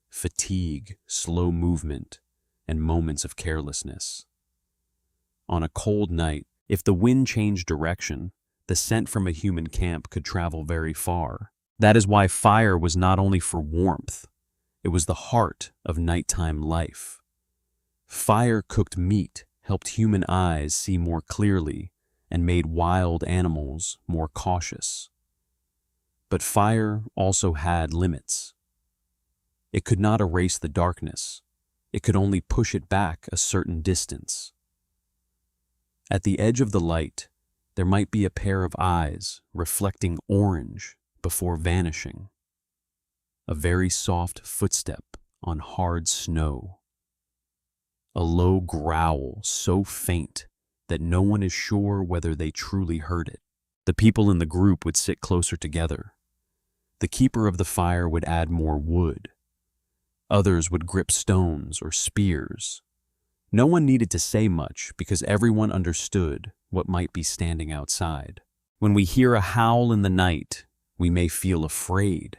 fatigue, slow movement, and moments of carelessness. On a cold night, if the wind changed direction, the scent from a human camp could travel very far. That is why fire was not only for warmth, it was the heart of nighttime life. Fire-cooked meat helped human eyes see more clearly and made wild animals more cautious. But fire also had limits. It could not erase the darkness. It could only push it back a certain distance. At the edge of the light, there might be a pair of eyes reflecting orange before vanishing. A very soft footstep on hard snow. A low growl so faint that no one is sure whether they truly heard it. The people in the group would sit closer together. The keeper of the fire would add more wood. Others would grip stones or spears. No one needed to say much because everyone understood what might be standing outside. When we hear a howl in the night, we may feel afraid.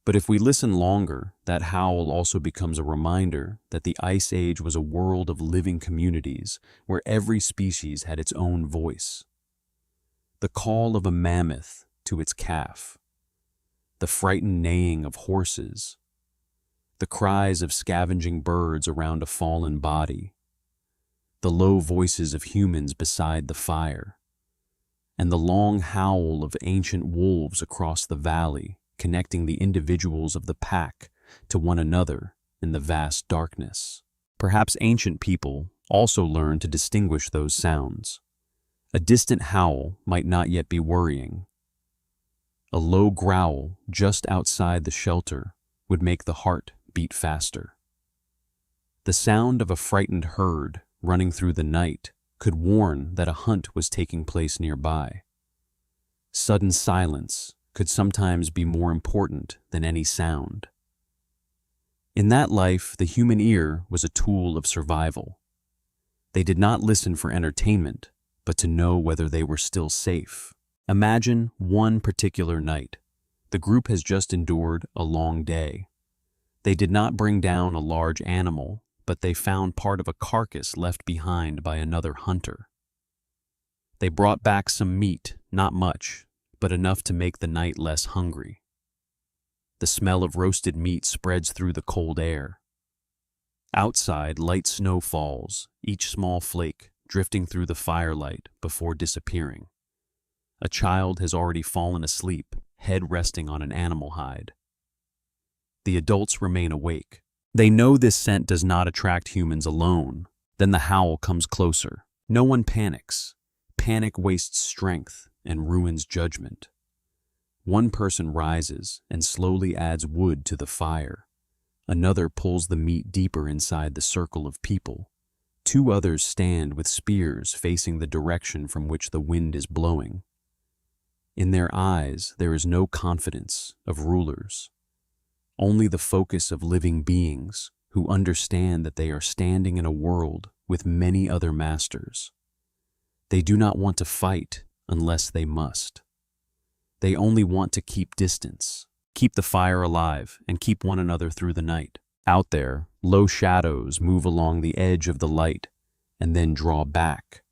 But if we listen longer, that howl also becomes a reminder that the Ice Age was a world of living communities where every species had its own voice. The call of a mammoth to its calf, the frightened neighing of horses, the cries of scavenging birds around a fallen body, the low voices of humans beside the fire, and the long howl of ancient wolves across the valley, connecting the individuals of the pack to one another in the vast darkness. Perhaps ancient people also learned to distinguish those sounds. A distant howl might not yet be worrying. A low growl just outside the shelter would make the heart beat faster. The sound of a frightened herd running through the night could warn that a hunt was taking place nearby. Sudden silence could sometimes be more important than any sound. In that life, the human ear was a tool of survival. They did not listen for entertainment, but to know whether they were still safe. Imagine one particular night. The group has just endured a long day. They did not bring down a large animal, but they found part of a carcass left behind by another hunter. They brought back some meat, not much, but enough to make the night less hungry. The smell of roasted meat spreads through the cold air. Outside, light snow falls, each small flake drifting through the firelight before disappearing. A child has already fallen asleep, head resting on an animal hide. The adults remain awake. They know this scent does not attract humans alone. Then the howl comes closer. No one panics. Panic wastes strength and ruins judgment. One person rises and slowly adds wood to the fire. Another pulls the meat deeper inside the circle of people. Two others stand with spears facing the direction from which the wind is blowing. In their eyes, there is no confidence of rulers, only the focus of living beings who understand that they are standing in a world with many other masters. They do not want to fight unless they must. They only want to keep distance, keep the fire alive, and keep one another through the night. Out there, low shadows move along the edge of the light and then draw back.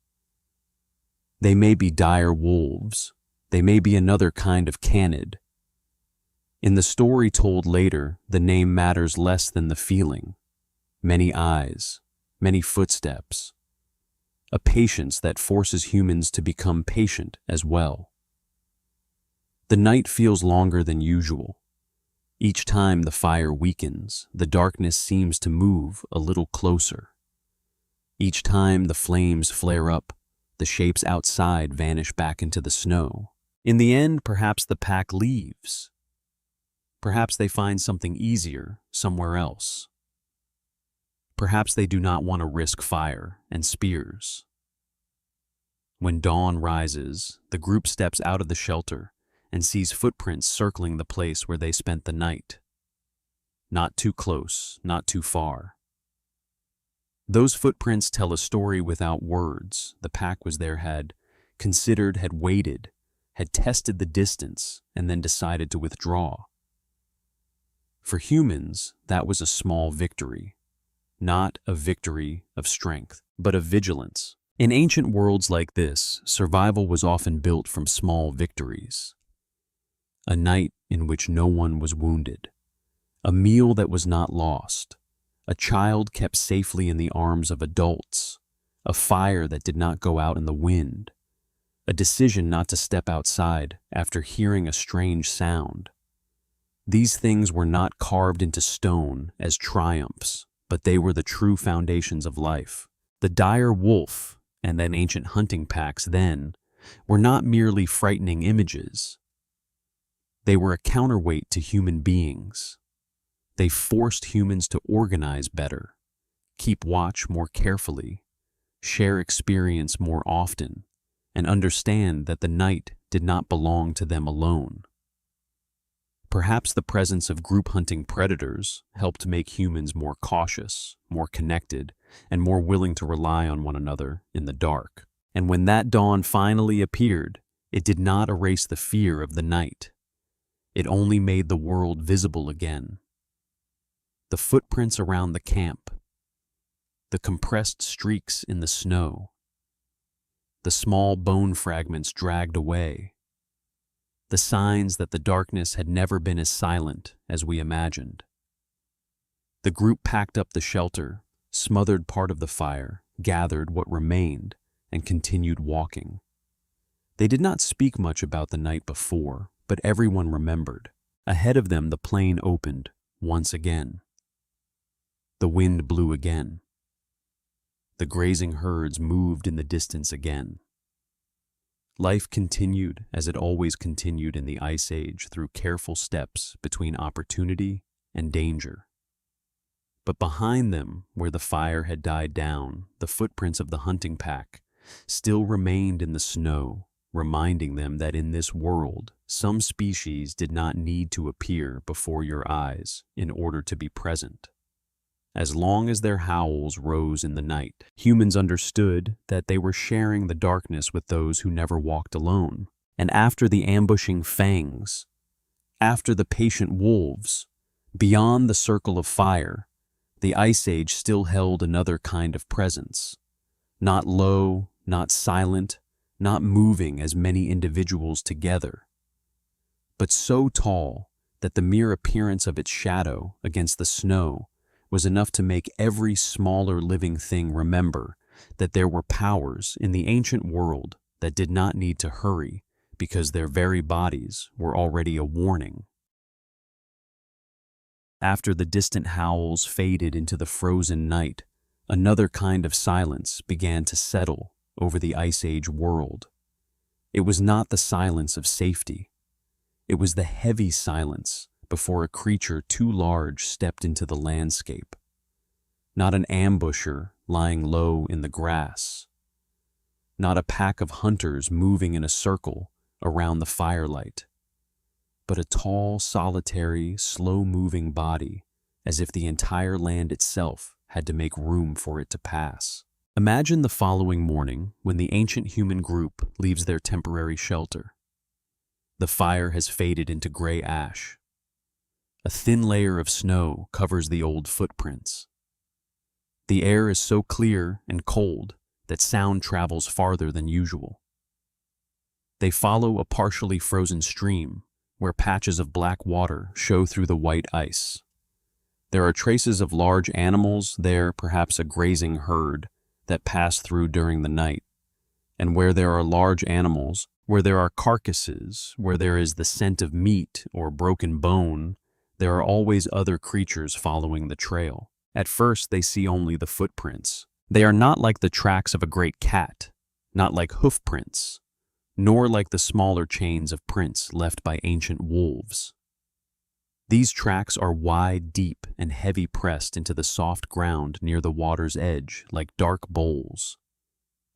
They may be dire wolves. They may be another kind of canid. In the story told later, the name matters less than the feeling. Many eyes, many footsteps. A patience that forces humans to become patient as well. The night feels longer than usual. Each time the fire weakens, the darkness seems to move a little closer. Each time the flames flare up, the shapes outside vanish back into the snow. In the end, perhaps the pack leaves. Perhaps they find something easier somewhere else. Perhaps they do not want to risk fire and spears. When dawn rises, the group steps out of the shelter and sees footprints circling the place where they spent the night. Not too close, not too far. Those footprints tell a story without words. The pack was there, had considered, had waited, had tested the distance, and then decided to withdraw. For humans, that was a small victory. Not a victory of strength, but of vigilance. In ancient worlds like this, survival was often built from small victories. A night in which no one was wounded. A meal that was not lost. A child kept safely in the arms of adults. A fire that did not go out in the wind. A decision not to step outside after hearing a strange sound. These things were not carved into stone as triumphs, but they were the true foundations of life. The dire wolf and then ancient hunting packs then were not merely frightening images. They were a counterweight to human beings. They forced humans to organize better, keep watch more carefully, share experience more often, and understand that the night did not belong to them alone. Perhaps the presence of group hunting predators helped make humans more cautious, more connected, and more willing to rely on one another in the dark. And when that dawn finally appeared, it did not erase the fear of the night. It only made the world visible again. The footprints around the camp, the compressed streaks in the snow, the small bone fragments dragged away, the signs that the darkness had never been as silent as we imagined. The group packed up the shelter, smothered part of the fire, gathered what remained, and continued walking. They did not speak much about the night before, but everyone remembered. Ahead of them the plain opened once again. The wind blew again. The grazing herds moved in the distance again. Life continued as it always continued in the Ice Age, through careful steps between opportunity and danger. But behind them, where the fire had died down, the footprints of the hunting pack still remained in the snow, reminding them that in this world, some species did not need to appear before your eyes in order to be present. As long as their howls rose in the night, humans understood that they were sharing the darkness with those who never walked alone. And after the ambushing fangs, after the patient wolves, beyond the circle of fire, the Ice Age still held another kind of presence. Not low, not silent, not moving as many individuals together, but so tall that the mere appearance of its shadow against the snow was enough to make every smaller living thing remember that there were powers in the ancient world that did not need to hurry because their very bodies were already a warning. After the distant howls faded into the frozen night, another kind of silence began to settle over the Ice Age world. It was not the silence of safety. It was the heavy silence before a creature too large stepped into the landscape. Not an ambusher lying low in the grass. Not a pack of hunters moving in a circle around the firelight, but a tall, solitary, slow-moving body, as if the entire land itself had to make room for it to pass. Imagine the following morning when the ancient human group leaves their temporary shelter. The fire has faded into gray ash. A thin layer of snow covers the old footprints. The air is so clear and cold that sound travels farther than usual. They follow a partially frozen stream where patches of black water show through the white ice. There are traces of large animals there, perhaps a grazing herd that passed through during the night. And where there are large animals, where there are carcasses, where there is the scent of meat or broken bone, there are always other creatures following the trail. At first, they see only the footprints. They are not like the tracks of a great cat, not like hoof prints, nor like the smaller chains of prints left by ancient wolves. These tracks are wide, deep, and heavy pressed into the soft ground near the water's edge like dark bowls.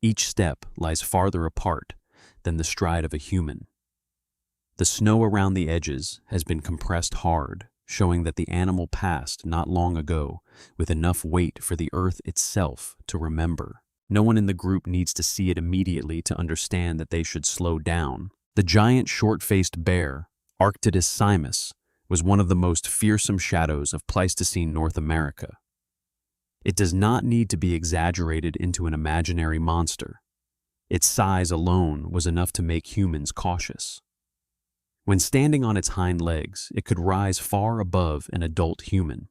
Each step lies farther apart than the stride of a human. The snow around the edges has been compressed hard, showing that the animal passed not long ago with enough weight for the earth itself to remember. No one in the group needs to see it immediately to understand that they should slow down. The giant short-faced bear, Arctidus simus, was one of the most fearsome shadows of Pleistocene North America. It does not need to be exaggerated into an imaginary monster. Its size alone was enough to make humans cautious. When standing on its hind legs, it could rise far above an adult human.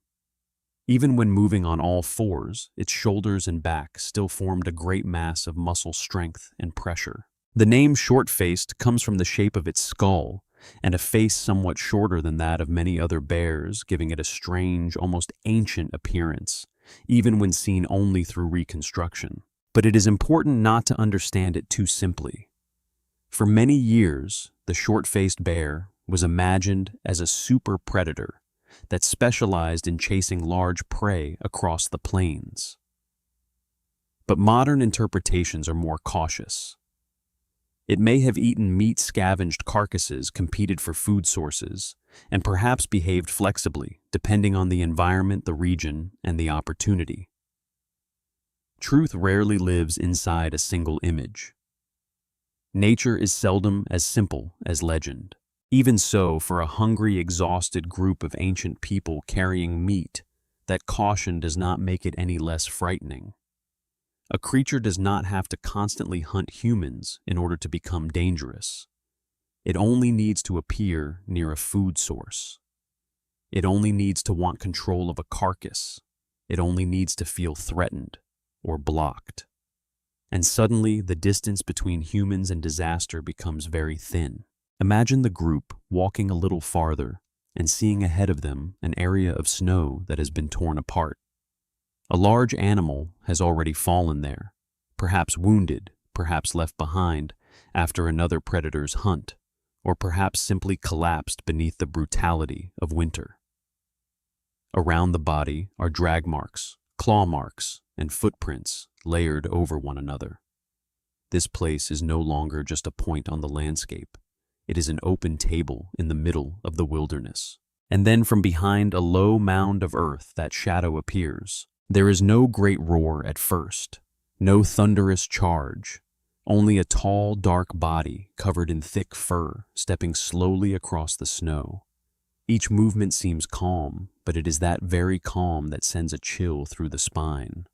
Even when moving on all fours, its shoulders and back still formed a great mass of muscle strength and pressure. The name short-faced comes from the shape of its skull and a face somewhat shorter than that of many other bears, giving it a strange, almost ancient appearance, even when seen only through reconstruction. But it is important not to understand it too simply. For many years, the short-faced bear was imagined as a super predator that specialized in chasing large prey across the plains. But modern interpretations are more cautious. It may have eaten meat-scavenged carcasses, competed for food sources, and perhaps behaved flexibly, depending on the environment, the region, and the opportunity. Truth rarely lives inside a single image. Nature is seldom as simple as legend. Even so, for a hungry, exhausted group of ancient people carrying meat, that caution does not make it any less frightening. A creature does not have to constantly hunt humans in order to become dangerous. It only needs to appear near a food source. It only needs to want control of a carcass. It only needs to feel threatened or blocked. And suddenly, the distance between humans and disaster becomes very thin. Imagine the group walking a little farther and seeing ahead of them an area of snow that has been torn apart. A large animal has already fallen there, perhaps wounded, perhaps left behind after another predator's hunt, or perhaps simply collapsed beneath the brutality of winter. Around the body are drag marks, claw marks, and footprints layered over one another. This place is no longer just a point on the landscape. It is an open table in the middle of the wilderness. And then from behind a low mound of earth that shadow appears. There is no great roar at first, no thunderous charge, only a tall, dark body covered in thick fur stepping slowly across the snow. Each movement seems calm, but it is that very calm that sends a chill through the spine.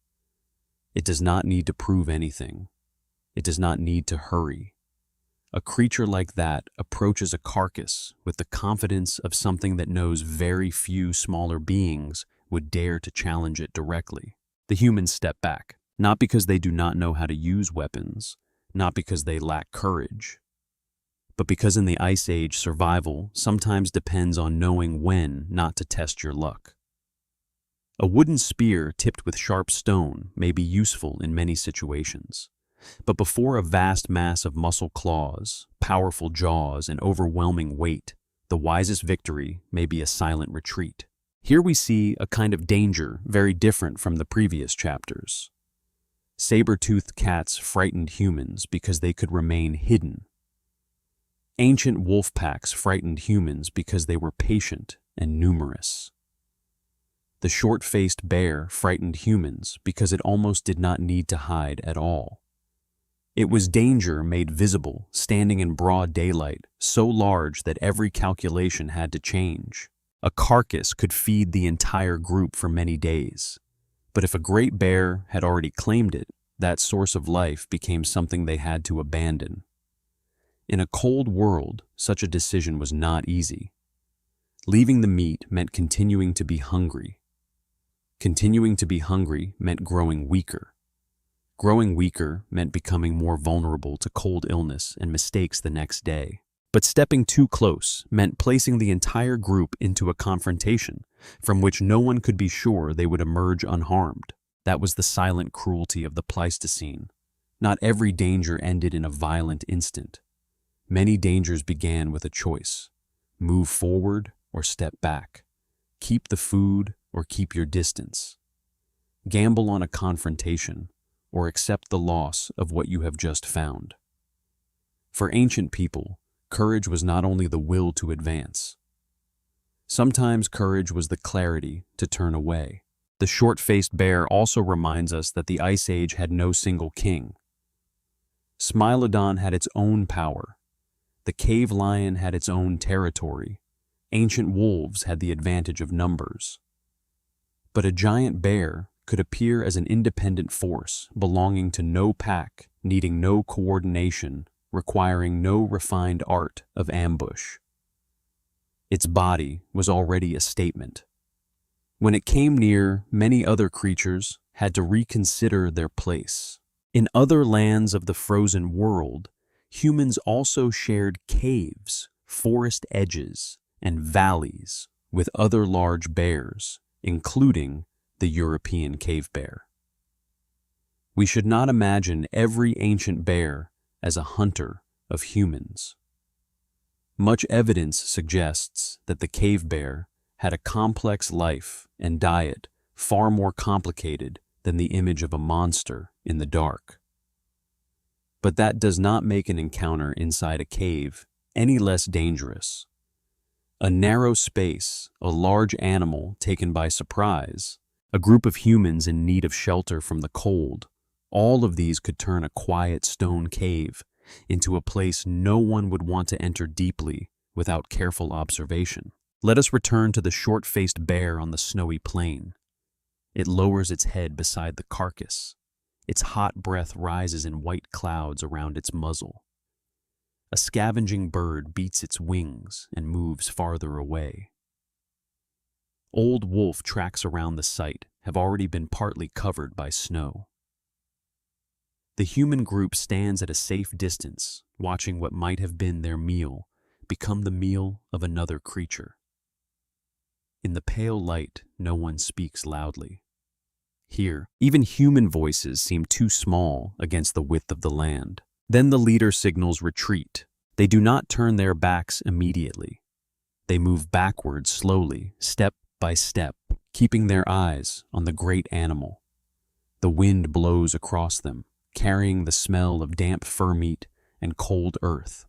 It does not need to prove anything. It does not need to hurry. A creature like that approaches a carcass with the confidence of something that knows very few smaller beings would dare to challenge it directly. The humans step back, not because they do not know how to use weapons, not because they lack courage, but because in the Ice Age, survival sometimes depends on knowing when not to test your luck. A wooden spear tipped with sharp stone may be useful in many situations, but before a vast mass of muscle claws, powerful jaws, and overwhelming weight, the wisest victory may be a silent retreat. Here we see a kind of danger very different from the previous chapters. Saber-toothed cats frightened humans because they could remain hidden. Ancient wolf packs frightened humans because they were patient and numerous. The short-faced bear frightened humans because it almost did not need to hide at all. It was danger made visible, standing in broad daylight, so large that every calculation had to change. A carcass could feed the entire group for many days. But if a great bear had already claimed it, that source of life became something they had to abandon. In a cold world, such a decision was not easy. Leaving the meat meant continuing to be hungry. Continuing to be hungry meant growing weaker. Growing weaker meant becoming more vulnerable to cold illness and mistakes the next day. But stepping too close meant placing the entire group into a confrontation from which no one could be sure they would emerge unharmed. That was the silent cruelty of the Pleistocene. Not every danger ended in a violent instant. Many dangers began with a choice: move forward or step back, keep the food or keep your distance, gamble on a confrontation, or accept the loss of what you have just found. For ancient people, courage was not only the will to advance. Sometimes courage was the clarity to turn away. The short-faced bear also reminds us that the Ice Age had no single king. Smilodon had its own power. The cave lion had its own territory. Ancient wolves had the advantage of numbers. But a giant bear could appear as an independent force belonging to no pack, needing no coordination, requiring no refined art of ambush. Its body was already a statement. When it came near, many other creatures had to reconsider their place. In other lands of the frozen world, humans also shared caves, forest edges, and valleys with other large bears, including the European cave bear. We should not imagine every ancient bear as a hunter of humans. Much evidence suggests that the cave bear had a complex life and diet far more complicated than the image of a monster in the dark. But that does not make an encounter inside a cave any less dangerous. A narrow space, a large animal taken by surprise, a group of humans in need of shelter from the cold, all of these could turn a quiet stone cave into a place no one would want to enter deeply without careful observation. Let us return to the short-faced bear on the snowy plain. It lowers its head beside the carcass. Its hot breath rises in white clouds around its muzzle. A scavenging bird beats its wings and moves farther away. Old wolf tracks around the site have already been partly covered by snow. The human group stands at a safe distance, watching what might have been their meal become the meal of another creature. In the pale light, no one speaks loudly. Here, even human voices seem too small against the width of the land. Then the leader signals retreat. They do not turn their backs immediately. They move backward slowly, step by step, keeping their eyes on the great animal. The wind blows across them, carrying the smell of damp fur meat and cold earth.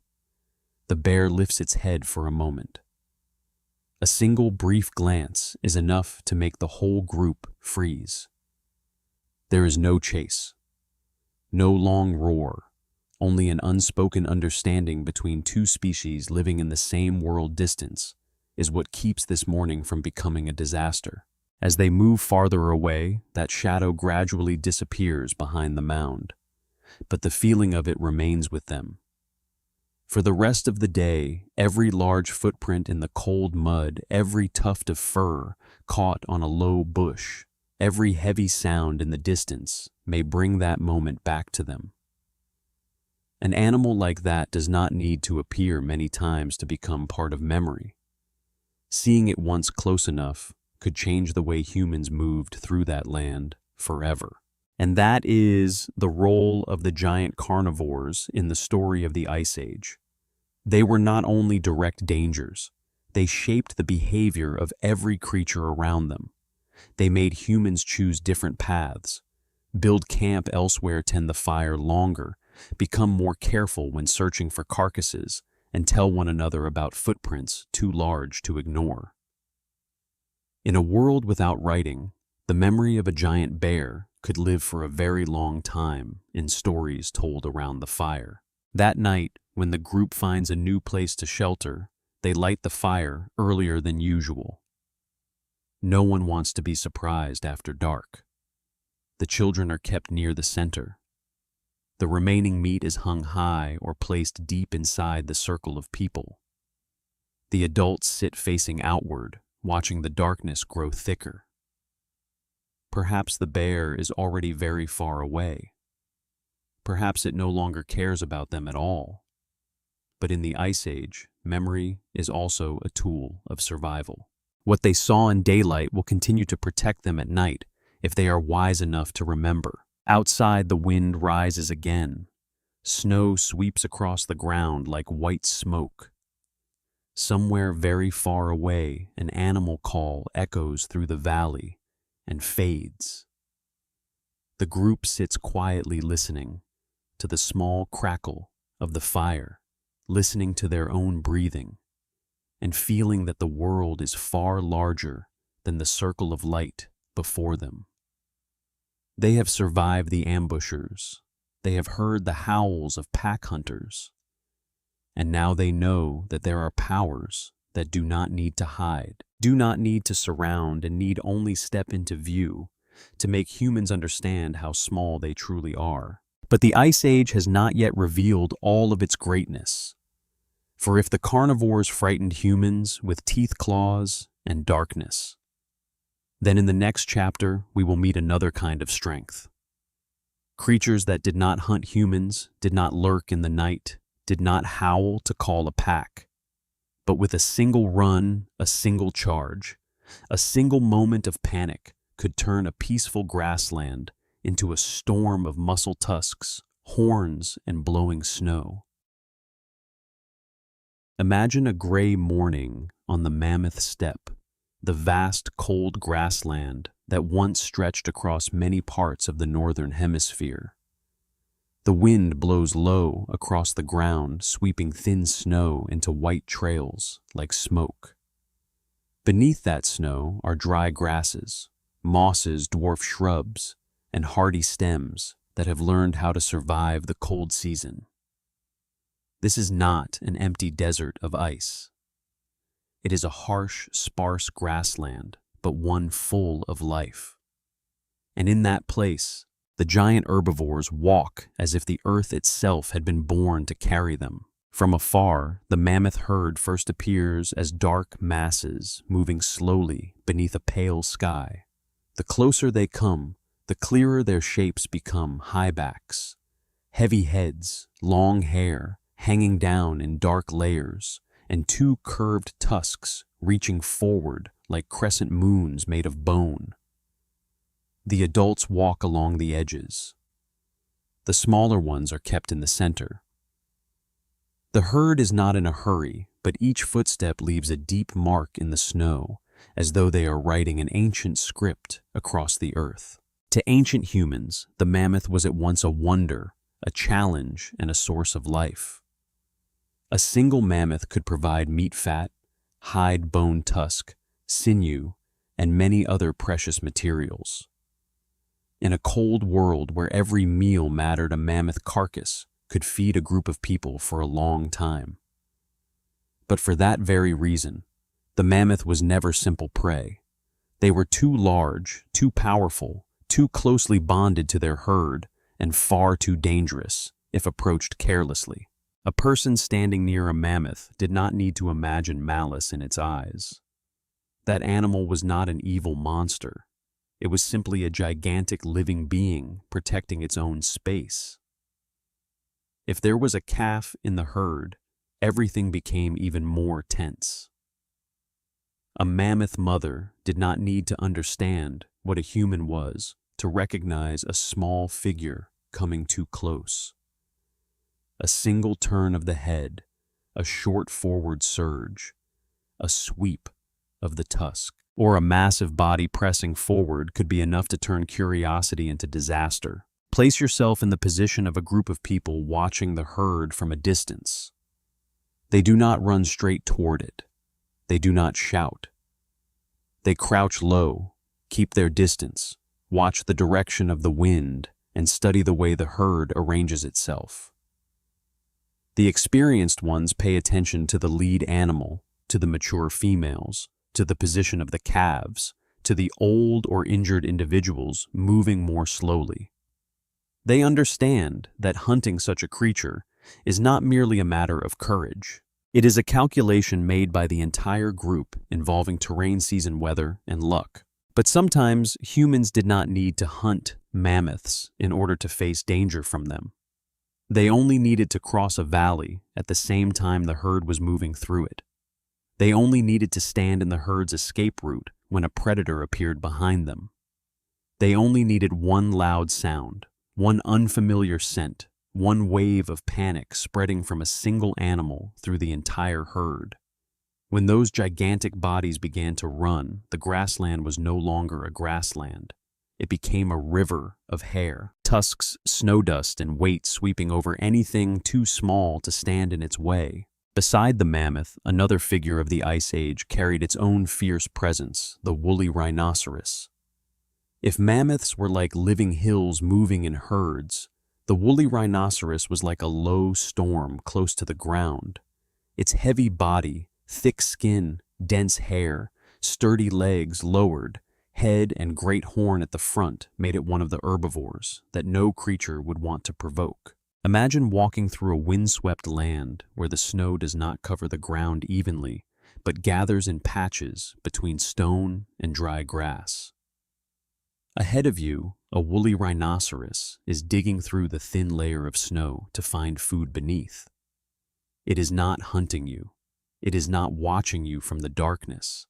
The bear lifts its head for a moment. A single brief glance is enough to make the whole group freeze. There is no chase, no long roar, only an unspoken understanding between two species living in the same world distance is what keeps this morning from becoming a disaster. As they move farther away, that shadow gradually disappears behind the mound, but the feeling of it remains with them. For the rest of the day, every large footprint in the cold mud, every tuft of fur caught on a low bush, every heavy sound in the distance may bring that moment back to them. An animal like that does not need to appear many times to become part of memory. Seeing it once close enough could change the way humans moved through that land forever. And that is the role of the giant carnivores in the story of the Ice Age. They were not only direct dangers, they shaped the behavior of every creature around them. They made humans choose different paths, build camp elsewhere, tend the fire longer, become more careful when searching for carcasses, and tell one another about footprints too large to ignore. In a world without writing, the memory of a giant bear could live for a very long time in stories told around the fire. That night, when the group finds a new place to shelter, they light the fire earlier than usual. No one wants to be surprised after dark. The children are kept near the center. The remaining meat is hung high or placed deep inside the circle of people. The adults sit facing outward, watching the darkness grow thicker. Perhaps the bear is already very far away. Perhaps it no longer cares about them at all. But in the Ice Age, memory is also a tool of survival. What they saw in daylight will continue to protect them at night if they are wise enough to remember. Outside, the wind rises again. Snow sweeps across the ground like white smoke. Somewhere very far away, an animal call echoes through the valley and fades. The group sits quietly listening to the small crackle of the fire, listening to their own breathing, and feeling that the world is far larger than the circle of light before them. They have survived the ambushers. They have heard the howls of pack hunters. And now they know that there are powers that do not need to hide, do not need to surround, and need only step into view to make humans understand how small they truly are. But the Ice Age has not yet revealed all of its greatness. For if the carnivores frightened humans with teeth, claws, and darkness, then in the next chapter we will meet another kind of strength. Creatures that did not hunt humans, did not lurk in the night, did not howl to call a pack, but with a single run, a single charge, a single moment of panic could turn a peaceful grassland into a storm of muscle tusks, horns, and blowing snow. Imagine a gray morning on the Mammoth steppe, the vast cold grassland that once stretched across many parts of the northern hemisphere. The wind blows low across the ground, sweeping thin snow into white trails like smoke. Beneath that snow are dry grasses, mosses, dwarf shrubs, and hardy stems that have learned how to survive the cold season. This is not an empty desert of ice. It is a harsh, sparse grassland, but one full of life. And in that place, the giant herbivores walk as if the earth itself had been born to carry them. From afar, the mammoth herd first appears as dark masses moving slowly beneath a pale sky. The closer they come, the clearer their shapes become: high backs, heavy heads, long hair hanging down in dark layers, and two curved tusks reaching forward like crescent moons made of bone. The adults walk along the edges. The smaller ones are kept in the center. The herd is not in a hurry, but each footstep leaves a deep mark in the snow, as though they are writing an ancient script across the earth. To ancient humans, the mammoth was at once a wonder, a challenge, and a source of life. A single mammoth could provide meat fat, hide bone tusk, sinew, and many other precious materials. In a cold world where every meal mattered, a mammoth carcass could feed a group of people for a long time. But for that very reason, the mammoth was never simple prey. They were too large, too powerful, too closely bonded to their herd, and far too dangerous if approached carelessly. A person standing near a mammoth did not need to imagine malice in its eyes. That animal was not an evil monster. It was simply a gigantic living being protecting its own space. If there was a calf in the herd, everything became even more tense. A mammoth mother did not need to understand what a human was to recognize a small figure coming too close. A single turn of the head, a short forward surge, a sweep of the tusk, or a massive body pressing forward could be enough to turn curiosity into disaster. Place yourself in the position of a group of people watching the herd from a distance. They do not run straight toward it. They do not shout. They crouch low, keep their distance, watch the direction of the wind, and study the way the herd arranges itself. The experienced ones pay attention to the lead animal, to the mature females, to the position of the calves, to the old or injured individuals moving more slowly. They understand that hunting such a creature is not merely a matter of courage. It is a calculation made by the entire group involving terrain, season, weather, and luck. But sometimes humans did not need to hunt mammoths in order to face danger from them. They only needed to cross a valley at the same time the herd was moving through it. They only needed to stand in the herd's escape route when a predator appeared behind them. They only needed one loud sound, one unfamiliar scent, one wave of panic spreading from a single animal through the entire herd. When those gigantic bodies began to run, the grassland was no longer a grassland. It became a river of hair, tusks, snow dust, and weight sweeping over anything too small to stand in its way. Beside the mammoth, another figure of the Ice Age carried its own fierce presence, the woolly rhinoceros. If mammoths were like living hills moving in herds, the woolly rhinoceros was like a low storm close to the ground. Its heavy body, thick skin, dense hair, sturdy legs lowered, head and great horn at the front made it one of the herbivores that no creature would want to provoke. Imagine walking through a windswept land where the snow does not cover the ground evenly, but gathers in patches between stone and dry grass. Ahead of you, a woolly rhinoceros is digging through the thin layer of snow to find food beneath. It is not hunting you. It is not watching you from the darkness.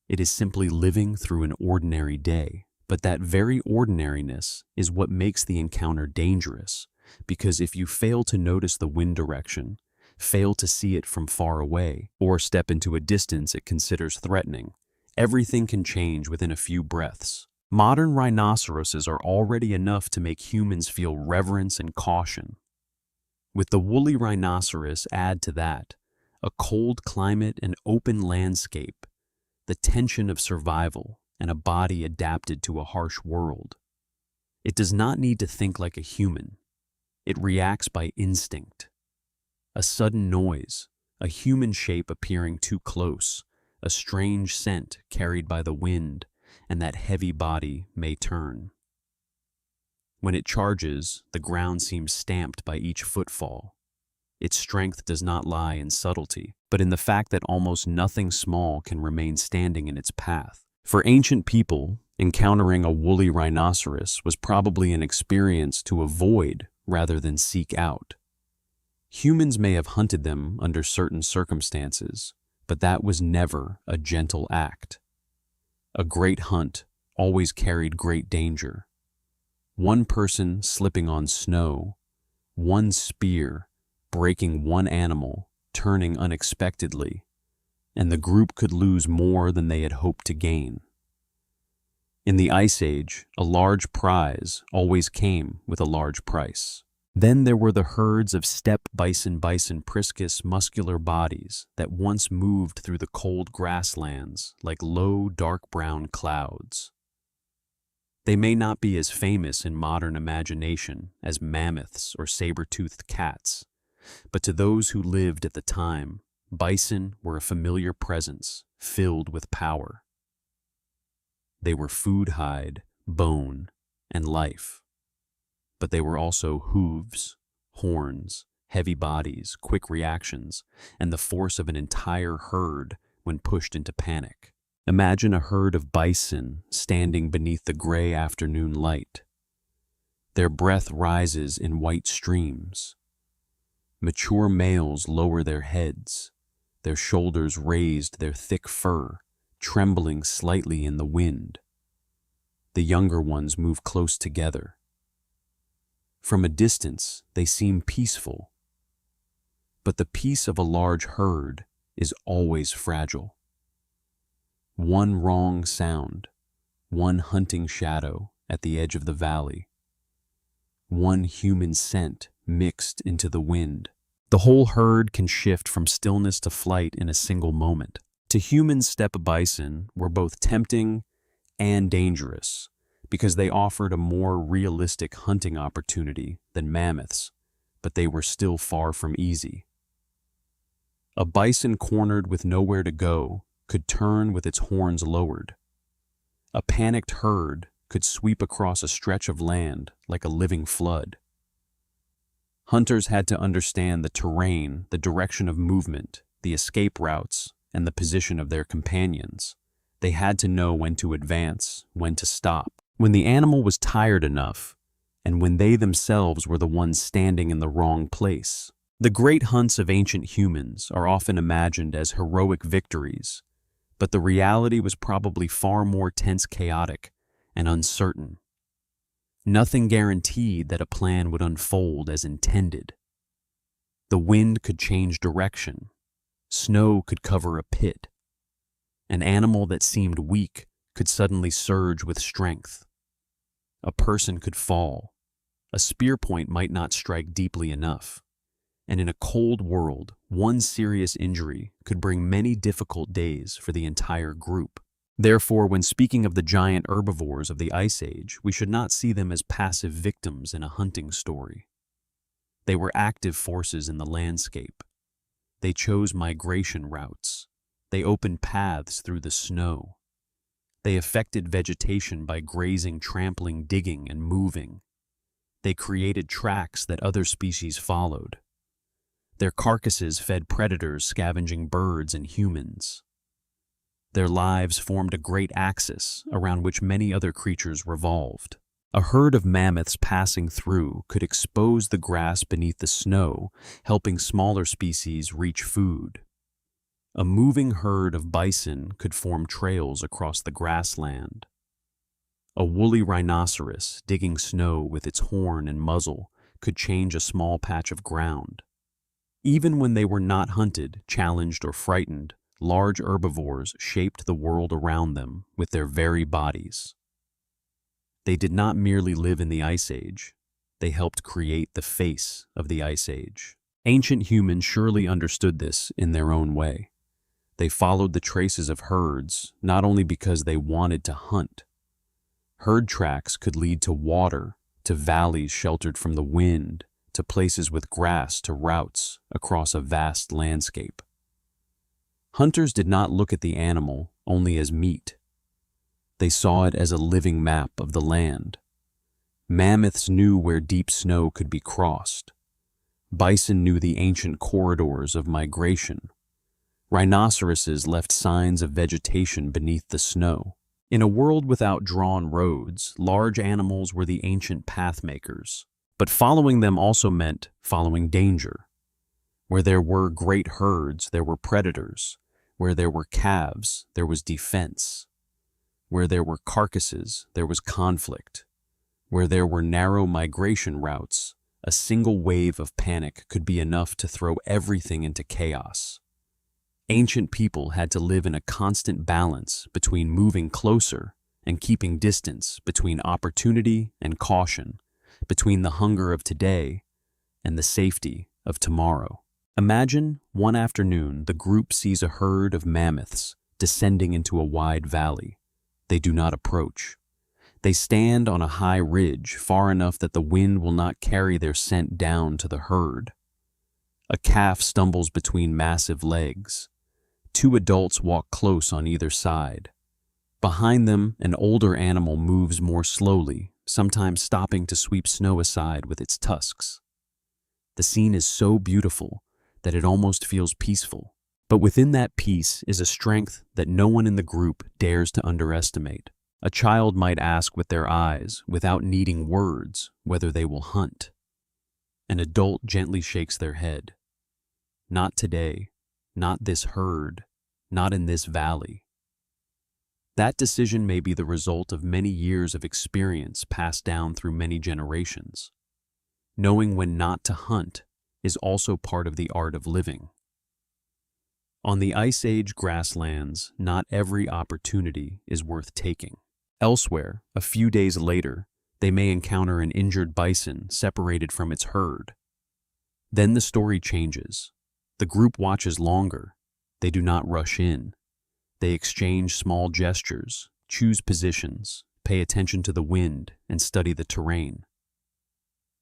It is simply living through an ordinary day. But that very ordinariness is what makes the encounter dangerous, because if you fail to notice the wind direction, fail to see it from far away, or step into a distance it considers threatening, everything can change within a few breaths. Modern rhinoceroses are already enough to make humans feel reverence and caution. With the woolly rhinoceros, add to that a cold climate and open landscape, the tension of survival, and a body adapted to a harsh world. It does not need to think like a human. It reacts by instinct. A sudden noise, a human shape appearing too close, a strange scent carried by the wind, and that heavy body may turn. When it charges, the ground seems stamped by each footfall. Its strength does not lie in subtlety, but in the fact that almost nothing small can remain standing in its path. For ancient people, encountering a woolly rhinoceros was probably an experience to avoid rather than seek out. Humans may have hunted them under certain circumstances, but that was never a gentle act. A great hunt always carried great danger. One person slipping on snow, one spear breaking one animal, turning unexpectedly, and the group could lose more than they had hoped to gain. In the Ice Age, a large prize always came with a large price. Then there were the herds of steppe bison priscus muscular bodies that once moved through the cold grasslands like low, dark brown clouds. They may not be as famous in modern imagination as mammoths or saber-toothed cats, but to those who lived at the time, bison were a familiar presence filled with power. They were food, hide, bone, and life. But they were also hooves, horns, heavy bodies, quick reactions, and the force of an entire herd when pushed into panic. Imagine a herd of bison standing beneath the gray afternoon light. Their breath rises in white streams. Mature males lower their heads, their shoulders raised, their thick fur trembling slightly in the wind. The younger ones move close together. From a distance, they seem peaceful. But the peace of a large herd is always fragile. One wrong sound, one hunting shadow at the edge of the valley, one human scent mixed into the wind. The whole herd can shift from stillness to flight in a single moment. To humans, steppe bison were both tempting and dangerous, because they offered a more realistic hunting opportunity than mammoths, but they were still far from easy. A bison cornered with nowhere to go could turn with its horns lowered. A panicked herd could sweep across a stretch of land like a living flood. Hunters had to understand the terrain, the direction of movement, the escape routes, and the position of their companions. They had to know when to advance, when to stop, when the animal was tired enough, and when they themselves were the ones standing in the wrong place. The great hunts of ancient humans are often imagined as heroic victories, but the reality was probably far more tense, chaotic, and uncertain. Nothing guaranteed that a plan would unfold as intended. The wind could change direction. Snow could cover a pit. An animal that seemed weak could suddenly surge with strength. A person could fall. A spear point might not strike deeply enough. And in a cold world, one serious injury could bring many difficult days for the entire group. Therefore, when speaking of the giant herbivores of the Ice Age, we should not see them as passive victims in a hunting story. They were active forces in the landscape. They chose migration routes. They opened paths through the snow. They affected vegetation by grazing, trampling, digging, and moving. They created tracks that other species followed. Their carcasses fed predators scavenging birds and humans. Their lives formed a great axis around which many other creatures revolved. A herd of mammoths passing through could expose the grass beneath the snow, helping smaller species reach food. A moving herd of bison could form trails across the grassland. A woolly rhinoceros digging snow with its horn and muzzle could change a small patch of ground. Even when they were not hunted, challenged, or frightened, large herbivores shaped the world around them with their very bodies. They did not merely live in the Ice Age, they helped create the face of the Ice Age. Ancient humans surely understood this in their own way. They followed the traces of herds, not only because they wanted to hunt. Herd tracks could lead to water, to valleys sheltered from the wind, to places with grass, to routes across a vast landscape. Hunters did not look at the animal only as meat. They saw it as a living map of the land. Mammoths knew where deep snow could be crossed. Bison knew the ancient corridors of migration. Rhinoceroses left signs of vegetation beneath the snow. In a world without drawn roads, large animals were the ancient pathmakers. But following them also meant following danger. Where there were great herds, there were predators. Where there were calves, there was defense. Where there were carcasses, there was conflict. Where there were narrow migration routes, a single wave of panic could be enough to throw everything into chaos. Ancient people had to live in a constant balance between moving closer and keeping distance, between opportunity and caution, between the hunger of today and the safety of tomorrow. Imagine one afternoon the group sees a herd of mammoths descending into a wide valley. They do not approach. They stand on a high ridge far enough that the wind will not carry their scent down to the herd. A calf stumbles between massive legs. Two adults walk close on either side. Behind them, an older animal moves more slowly, sometimes stopping to sweep snow aside with its tusks. The scene is so beautiful that it almost feels peaceful. But within that peace is a strength that no one in the group dares to underestimate. A child might ask with their eyes, without needing words, whether they will hunt. An adult gently shakes their head. Not today, not this herd, not in this valley. That decision may be the result of many years of experience passed down through many generations. Knowing when not to hunt is also part of the art of living. On the Ice Age grasslands, not every opportunity is worth taking. Elsewhere, a few days later, they may encounter an injured bison separated from its herd. Then the story changes. The group watches longer. They do not rush in. They exchange small gestures, choose positions, pay attention to the wind, and study the terrain.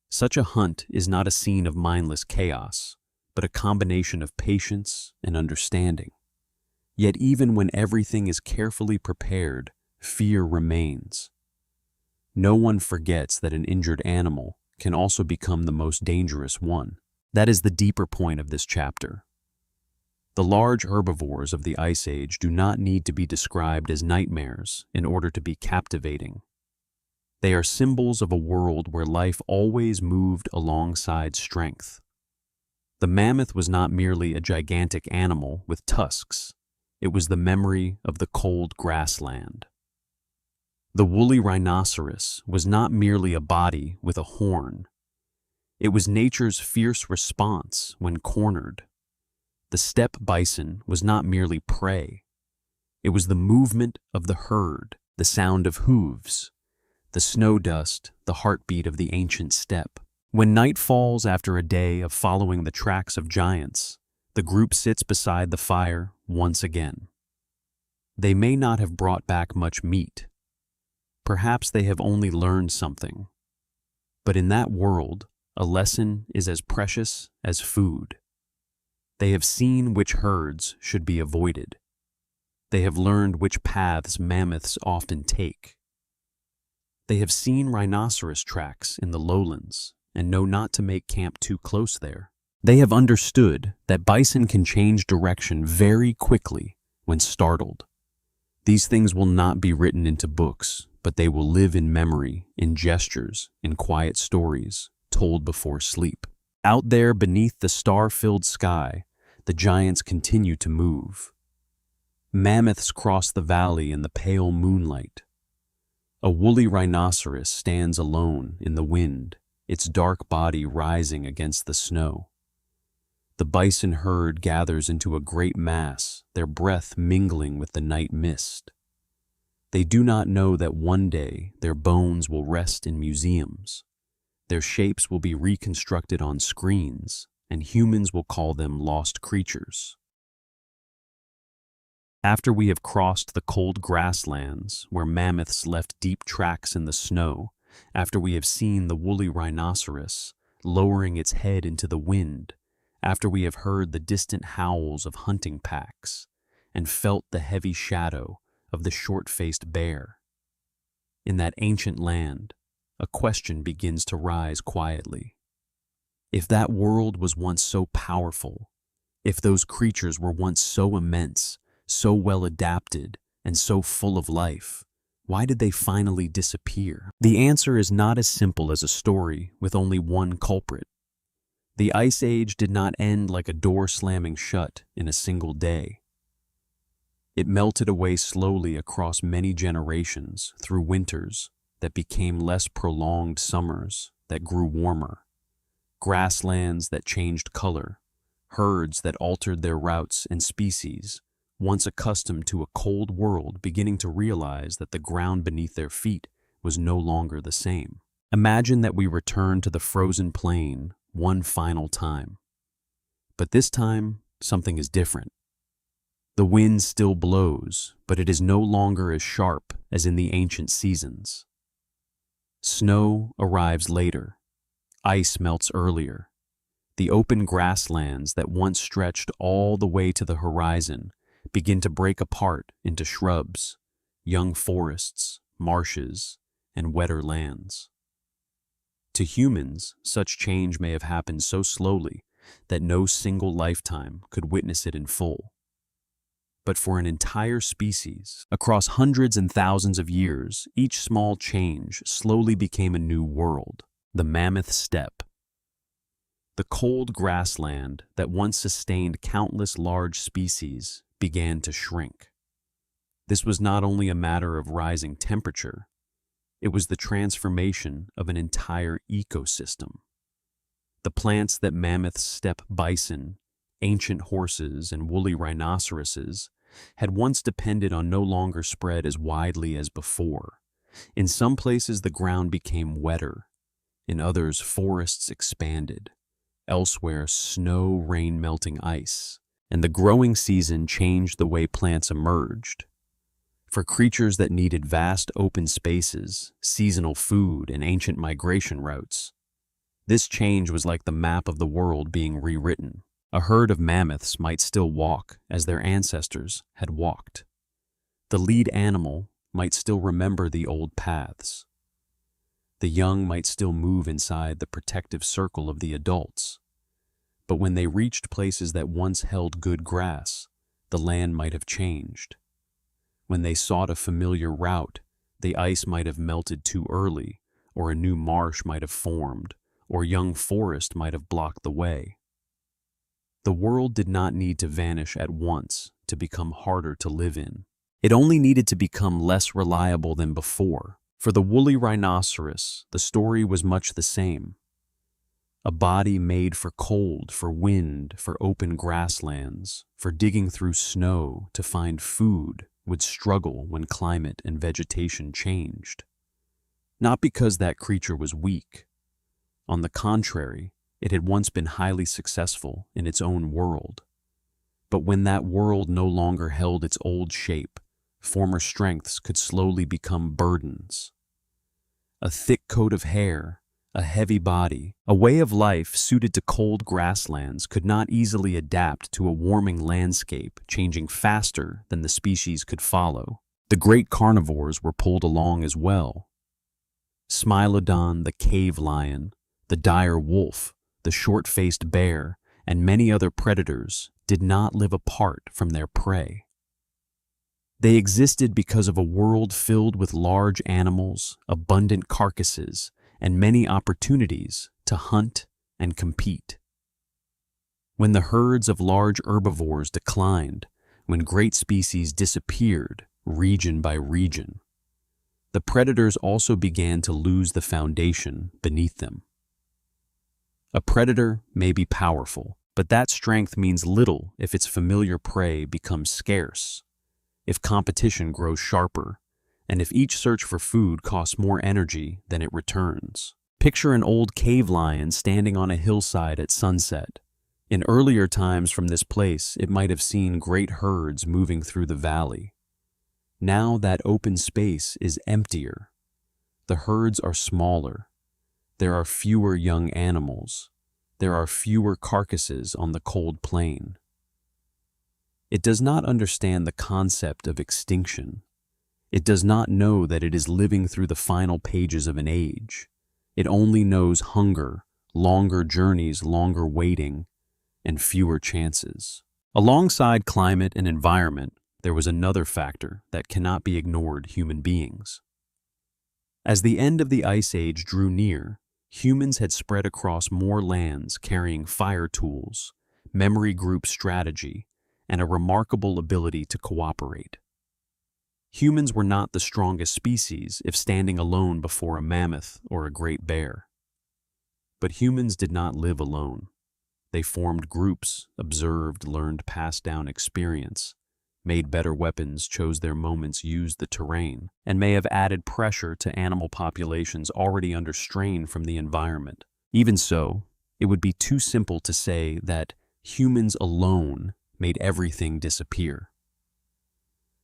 Such a hunt is not a scene of mindless chaos, but a combination of patience and understanding. Yet even when everything is carefully prepared, fear remains. No one forgets that an injured animal can also become the most dangerous one. That is the deeper point of this chapter. The large herbivores of the Ice Age do not need to be described as nightmares in order to be captivating. They are symbols of a world where life always moved alongside strength. The mammoth was not merely a gigantic animal with tusks. It was the memory of the cold grassland. The woolly rhinoceros was not merely a body with a horn. It was nature's fierce response when cornered. The steppe bison was not merely prey. It was the movement of the herd, the sound of hooves, the snow dust, the heartbeat of the ancient steppe. When night falls after a day of following the tracks of giants, the group sits beside the fire once again. They may not have brought back much meat. Perhaps they have only learned something. But in that world, a lesson is as precious as food. They have seen which herds should be avoided. They have learned which paths mammoths often take. They have seen rhinoceros tracks in the lowlands and know not to make camp too close there. They have understood that bison can change direction very quickly when startled. These things will not be written into books, but they will live in memory, in gestures, in quiet stories told before sleep. Out there beneath the star-filled sky, the giants continue to move. Mammoths cross the valley in the pale moonlight. A woolly rhinoceros stands alone in the wind, its dark body rising against the snow. The bison herd gathers into a great mass, their breath mingling with the night mist. They do not know that one day their bones will rest in museums. Their shapes will be reconstructed on screens, and humans will call them lost creatures. After we have crossed the cold grasslands, where mammoths left deep tracks in the snow, after we have seen the woolly rhinoceros lowering its head into the wind, after we have heard the distant howls of hunting packs, and felt the heavy shadow of the short-faced bear, in that ancient land, a question begins to rise quietly. If that world was once so powerful, if those creatures were once so immense, so well adapted, and so full of life, why did they finally disappear? The answer is not as simple as a story with only one culprit. The Ice Age did not end like a door slamming shut in a single day. It melted away slowly across many generations through winters that became less prolonged summers that grew warmer, grasslands that changed color, herds that altered their routes and species, once accustomed to a cold world beginning to realize that the ground beneath their feet was no longer the same. Imagine that we return to the frozen plain one final time. But this time, something is different. The wind still blows, but it is no longer as sharp as in the ancient seasons. Snow arrives later. Ice melts earlier. The open grasslands that once stretched all the way to the horizon begin to break apart into shrubs, young forests, marshes, and wetter lands. To humans, such change may have happened so slowly that no single lifetime could witness it in full. But for an entire species, across hundreds and thousands of years, each small change slowly became a new world, the mammoth steppe. The cold grassland that once sustained countless large species began to shrink. This was not only a matter of rising temperature, it was the transformation of an entire ecosystem. The plants that mammoths, steppe bison, ancient horses, and woolly rhinoceroses had once depended on no longer spread as widely as before. In some places the ground became wetter, in others forests expanded, elsewhere snow rained melting ice, and the growing season changed the way plants emerged. For creatures that needed vast open spaces, seasonal food, and ancient migration routes, this change was like the map of the world being rewritten. A herd of mammoths might still walk as their ancestors had walked. The lead animal might still remember the old paths. The young might still move inside the protective circle of the adults. But when they reached places that once held good grass, the land might have changed. When they sought a familiar route, the ice might have melted too early, or a new marsh might have formed, or young forest might have blocked the way. The world did not need to vanish at once to become harder to live in. It only needed to become less reliable than before. For the woolly rhinoceros, the story was much the same. A body made for cold, for wind, for open grasslands, for digging through snow to find food, would struggle when climate and vegetation changed. Not because that creature was weak. On the contrary, it had once been highly successful in its own world. But when that world no longer held its old shape, former strengths could slowly become burdens. A thick coat of hair, a heavy body, a way of life suited to cold grasslands could not easily adapt to a warming landscape changing faster than the species could follow. The great carnivores were pulled along as well. Smilodon, the cave lion, the dire wolf, the short-faced bear, and many other predators did not live apart from their prey. They existed because of a world filled with large animals, abundant carcasses, and many opportunities to hunt and compete. When the herds of large herbivores declined, when great species disappeared region by region, the predators also began to lose the foundation beneath them. A predator may be powerful, but that strength means little if its familiar prey becomes scarce, if competition grows sharper, and if each search for food costs more energy than it returns. Picture an old cave lion standing on a hillside at sunset. In earlier times from this place, it might have seen great herds moving through the valley. Now that open space is emptier. The herds are smaller. There are fewer young animals. There are fewer carcasses on the cold plain. It does not understand the concept of extinction. It does not know that it is living through the final pages of an age. It only knows hunger, longer journeys, longer waiting, and fewer chances. Alongside climate and environment, there was another factor that cannot be ignored: human beings. As the end of the Ice Age drew near, humans had spread across more lands carrying fire tools, memory group strategy, and a remarkable ability to cooperate. Humans were not the strongest species if standing alone before a mammoth or a great bear. But humans did not live alone. They formed groups, observed, learned, passed down experience, made better weapons, chose their moments, used the terrain, and may have added pressure to animal populations already under strain from the environment. Even so, it would be too simple to say that humans alone made everything disappear.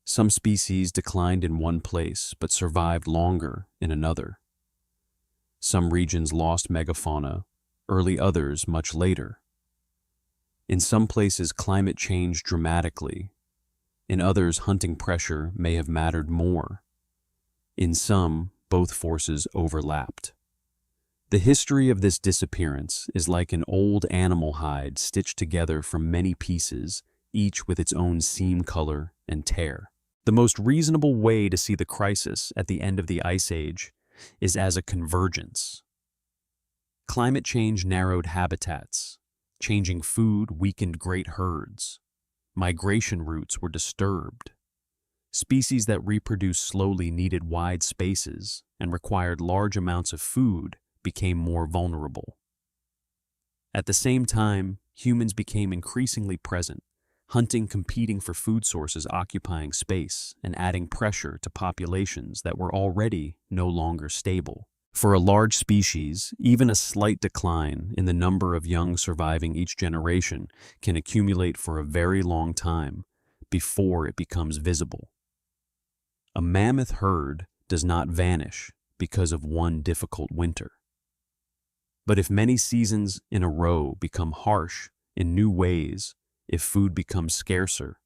Some species declined in one place but survived longer in another. Some regions lost megafauna, early, others much later. In some places, climate changed dramatically. In others, hunting pressure may have mattered more. In some, both forces overlapped. The history of this disappearance is like an old animal hide stitched together from many pieces, each with its own seam, color, and tear. The most reasonable way to see the crisis at the end of the Ice Age is as a convergence. Climate change narrowed habitats. Changing food weakened great herds. Migration routes were disturbed. Species that reproduced slowly needed wide spaces and required large amounts of food became more vulnerable. At the same time, humans became increasingly present, hunting, competing for food sources, occupying space, and adding pressure to populations that were already no longer stable. For a large species, even a slight decline in the number of young surviving each generation can accumulate for a very long time before it becomes visible. A mammoth herd does not vanish because of one difficult winter. But if many seasons in a row become harsh in new ways, if food becomes scarcer,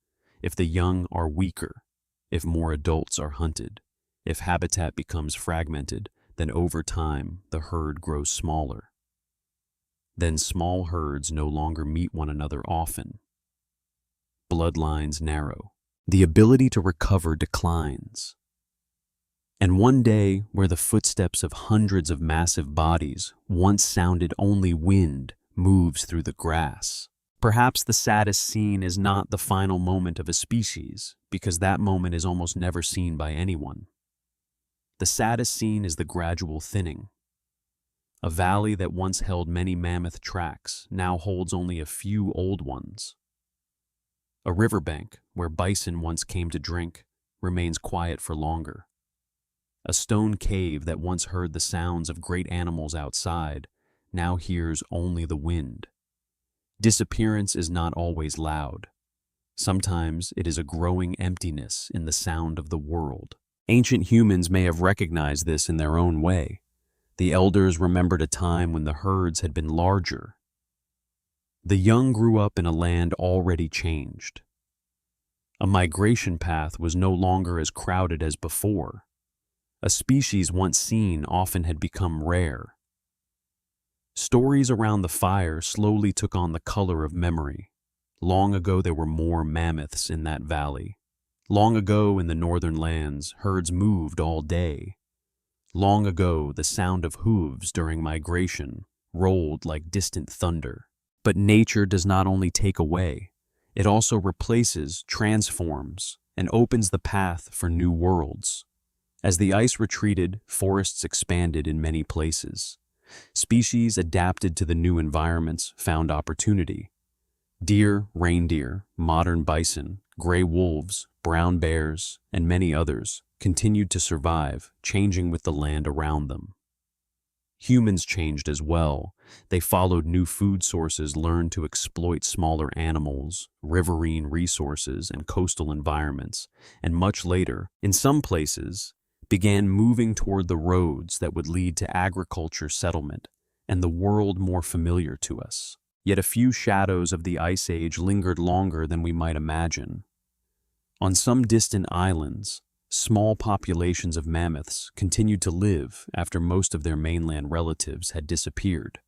if the young are weaker, if more adults are hunted, if habitat becomes fragmented, then over time the herd grows smaller. Then small herds no longer meet one another often. Bloodlines narrow. The ability to recover declines. And one day, where the footsteps of hundreds of massive bodies once sounded only wind moves through the grass. Perhaps the saddest scene is not the final moment of a species, because that moment is almost never seen by anyone. The saddest scene is the gradual thinning. A valley that once held many mammoth tracks now holds only a few old ones. A riverbank where bison once came to drink remains quiet for longer. A stone cave that once heard the sounds of great animals outside now hears only the wind. Disappearance is not always loud. Sometimes it is a growing emptiness in the sound of the world. Ancient humans may have recognized this in their own way. The elders remembered a time when the herds had been larger. The young grew up in a land already changed. A migration path was no longer as crowded as before. A species once seen often had become rare. Stories around the fire slowly took on the color of memory. Long ago there were more mammoths in that valley. Long ago in the northern lands, herds moved all day. Long ago, the sound of hooves during migration rolled like distant thunder. But nature does not only take away, it also replaces, transforms, and opens the path for new worlds. As the ice retreated, forests expanded in many places. Species adapted to the new environments found opportunity. Deer, reindeer, modern bison, gray wolves, brown bears, and many others continued to survive, changing with the land around them. Humans changed as well. They followed new food sources, learned to exploit smaller animals, riverine resources, and coastal environments, and much later, in some places, began moving toward the roads that would lead to agriculture settlement and the world more familiar to us. Yet a few shadows of the Ice Age lingered longer than we might imagine. On some distant islands, small populations of mammoths continued to live after most of their mainland relatives had disappeared.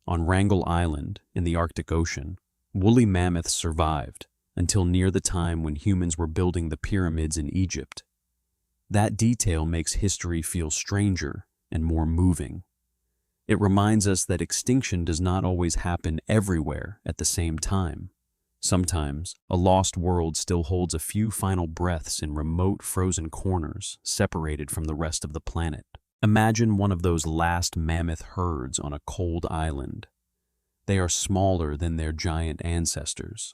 On Wrangel Island, in the Arctic Ocean, woolly mammoths survived until near the time when humans were building the pyramids in Egypt. That detail makes history feel stranger and more moving. It reminds us that extinction does not always happen everywhere at the same time. Sometimes, a lost world still holds a few final breaths in remote frozen corners, separated from the rest of the planet. Imagine one of those last mammoth herds on a cold island. They are smaller than their giant ancestors.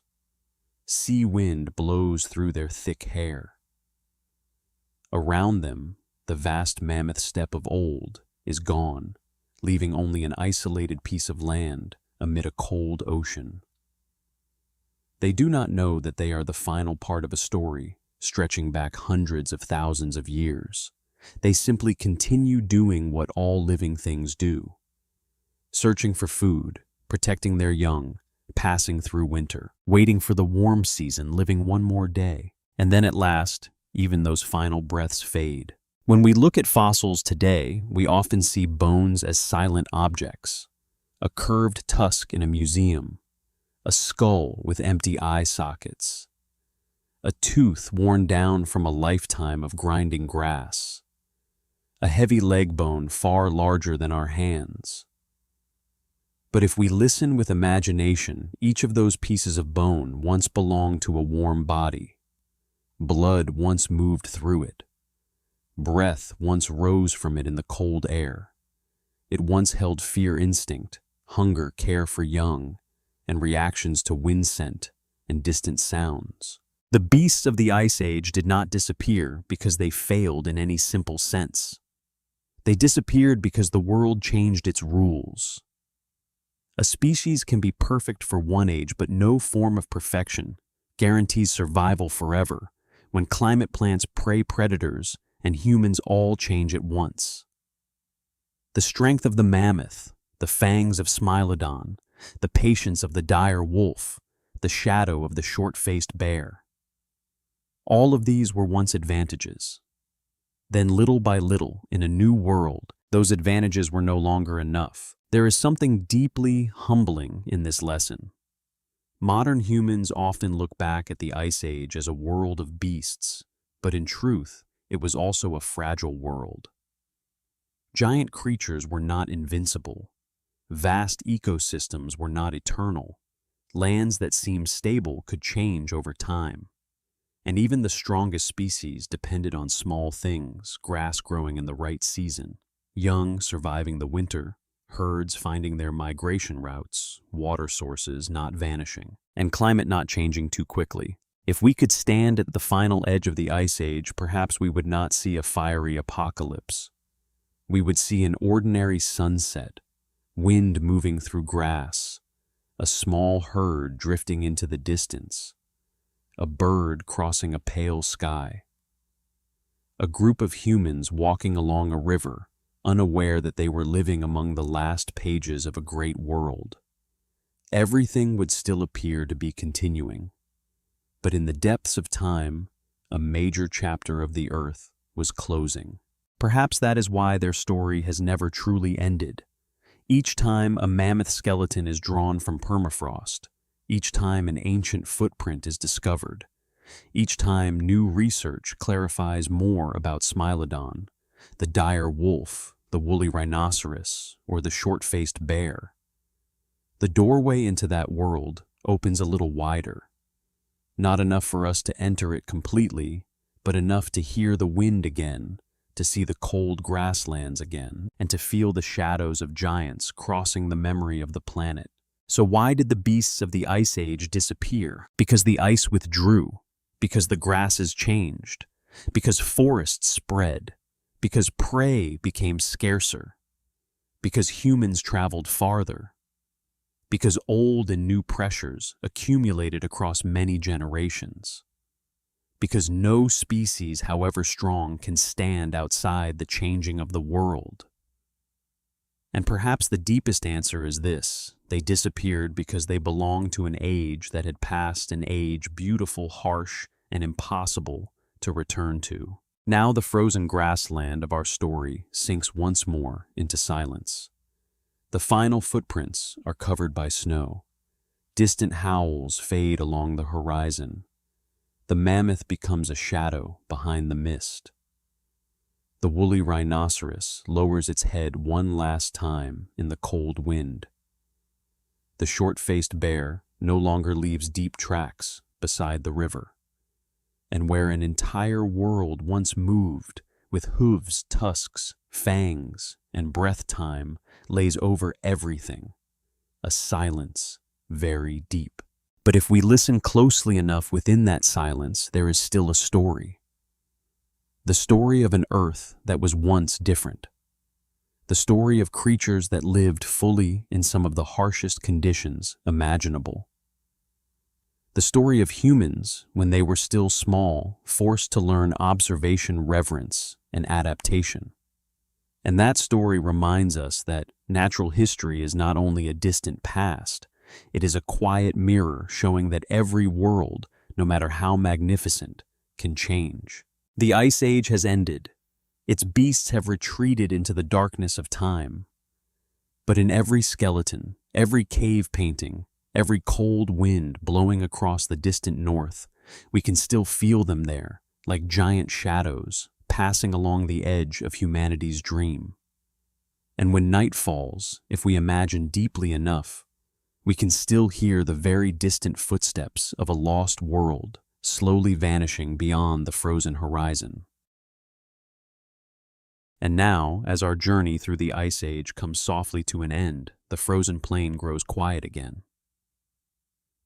Sea wind blows through their thick hair. Around them, the vast mammoth steppe of old is gone, leaving only an isolated piece of land amid a cold ocean. They do not know that they are the final part of a story stretching back hundreds of thousands of years. They simply continue doing what all living things do: searching for food, protecting their young, passing through winter, waiting for the warm season, living one more day. And then at last, even those final breaths fade. When we look at fossils today, we often see bones as silent objects: a curved tusk in a museum, a skull with empty eye sockets, a tooth worn down from a lifetime of grinding grass, a heavy leg bone far larger than our hands. But if we listen with imagination, each of those pieces of bone once belonged to a warm body. Blood once moved through it. Breath once rose from it in the cold air. It once held fear instinct, hunger, care for young, and reactions to wind scent and distant sounds. The beasts of the Ice Age did not disappear because they failed in any simple sense. They disappeared because the world changed its rules. A species can be perfect for one age, but no form of perfection guarantees survival forever when climate plants prey predators and humans all change at once. The strength of the mammoth, the fangs of Smilodon, the patience of the dire wolf, the shadow of the short-faced bear. All of these were once advantages. Then little by little, in a new world, those advantages were no longer enough. There is something deeply humbling in this lesson. Modern humans often look back at the Ice Age as a world of beasts, but in truth, it was also a fragile world. Giant creatures were not invincible. Vast ecosystems were not eternal. Lands that seemed stable could change over time. And even the strongest species depended on small things: grass growing in the right season, young surviving the winter, herds finding their migration routes, water sources not vanishing, and climate not changing too quickly. If we could stand at the final edge of the Ice Age, perhaps we would not see a fiery apocalypse. We would see an ordinary sunset, wind moving through grass, a small herd drifting into the distance, a bird crossing a pale sky, a group of humans walking along a river, unaware that they were living among the last pages of a great world. Everything would still appear to be continuing, but in the depths of time, a major chapter of the earth was closing. Perhaps that is why their story has never truly ended. Each time a mammoth skeleton is drawn from permafrost, each time an ancient footprint is discovered, each time new research clarifies more about Smilodon, the dire wolf, the woolly rhinoceros, or the short-faced bear, the doorway into that world opens a little wider. Not enough for us to enter it completely, but enough to hear the wind again, to see the cold grasslands again, and to feel the shadows of giants crossing the memory of the planet. So why did the beasts of the Ice Age disappear? Because the ice withdrew, because the grasses changed, because forests spread, because prey became scarcer, because humans traveled farther, because old and new pressures accumulated across many generations, because no species, however strong, can stand outside the changing of the world. And perhaps the deepest answer is this: they disappeared because they belonged to an age that had passed, an age beautiful, harsh, and impossible to return to. Now the frozen grassland of our story sinks once more into silence. The final footprints are covered by snow. Distant howls fade along the horizon. The mammoth becomes a shadow behind the mist. The woolly rhinoceros lowers its head one last time in the cold wind. The short-faced bear no longer leaves deep tracks beside the river. And where an entire world once moved, with hooves, tusks, fangs, and breath time, lays over everything, a silence very deep. But if we listen closely enough within that silence, there is still a story. The story of an Earth that was once different. The story of creatures that lived fully in some of the harshest conditions imaginable. The story of humans when they were still small, forced to learn observation, reverence, and adaptation. And that story reminds us that natural history is not only a distant past, it is a quiet mirror showing that every world, no matter how magnificent, can change. The Ice Age has ended. Its beasts have retreated into the darkness of time. But in every skeleton, every cave painting, every cold wind blowing across the distant north, we can still feel them there, like giant shadows, passing along the edge of humanity's dream. And when night falls, if we imagine deeply enough, we can still hear the very distant footsteps of a lost world slowly vanishing beyond the frozen horizon. And now, as our journey through the Ice Age comes softly to an end, the frozen plain grows quiet again.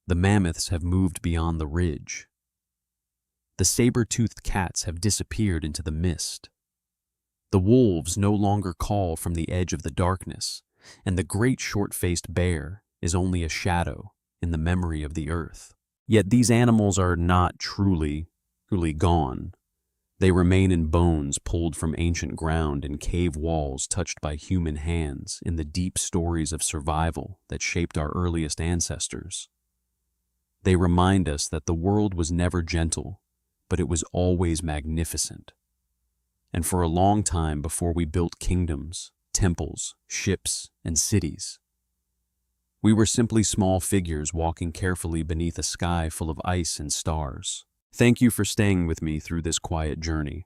The mammoths have moved beyond the ridge. The saber-toothed cats have disappeared into the mist. The wolves no longer call from the edge of the darkness, and the great short-faced bear is only a shadow in the memory of the earth. Yet these animals are not truly gone. They remain in bones pulled from ancient ground and cave walls touched by human hands in the deep stories of survival that shaped our earliest ancestors. They remind us that the world was never gentle, but it was always magnificent. And for a long time before we built kingdoms, temples, ships, and cities, we were simply small figures walking carefully beneath a sky full of ice and stars. Thank you for staying with me through this quiet journey.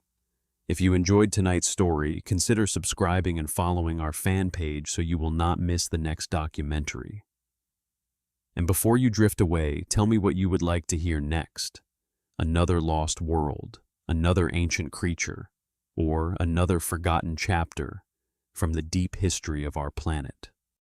If you enjoyed tonight's story, consider subscribing and following our fan page so you will not miss the next documentary. And before you drift away, tell me what you would like to hear next. Another lost world, another ancient creature, or another forgotten chapter from the deep history of our planet.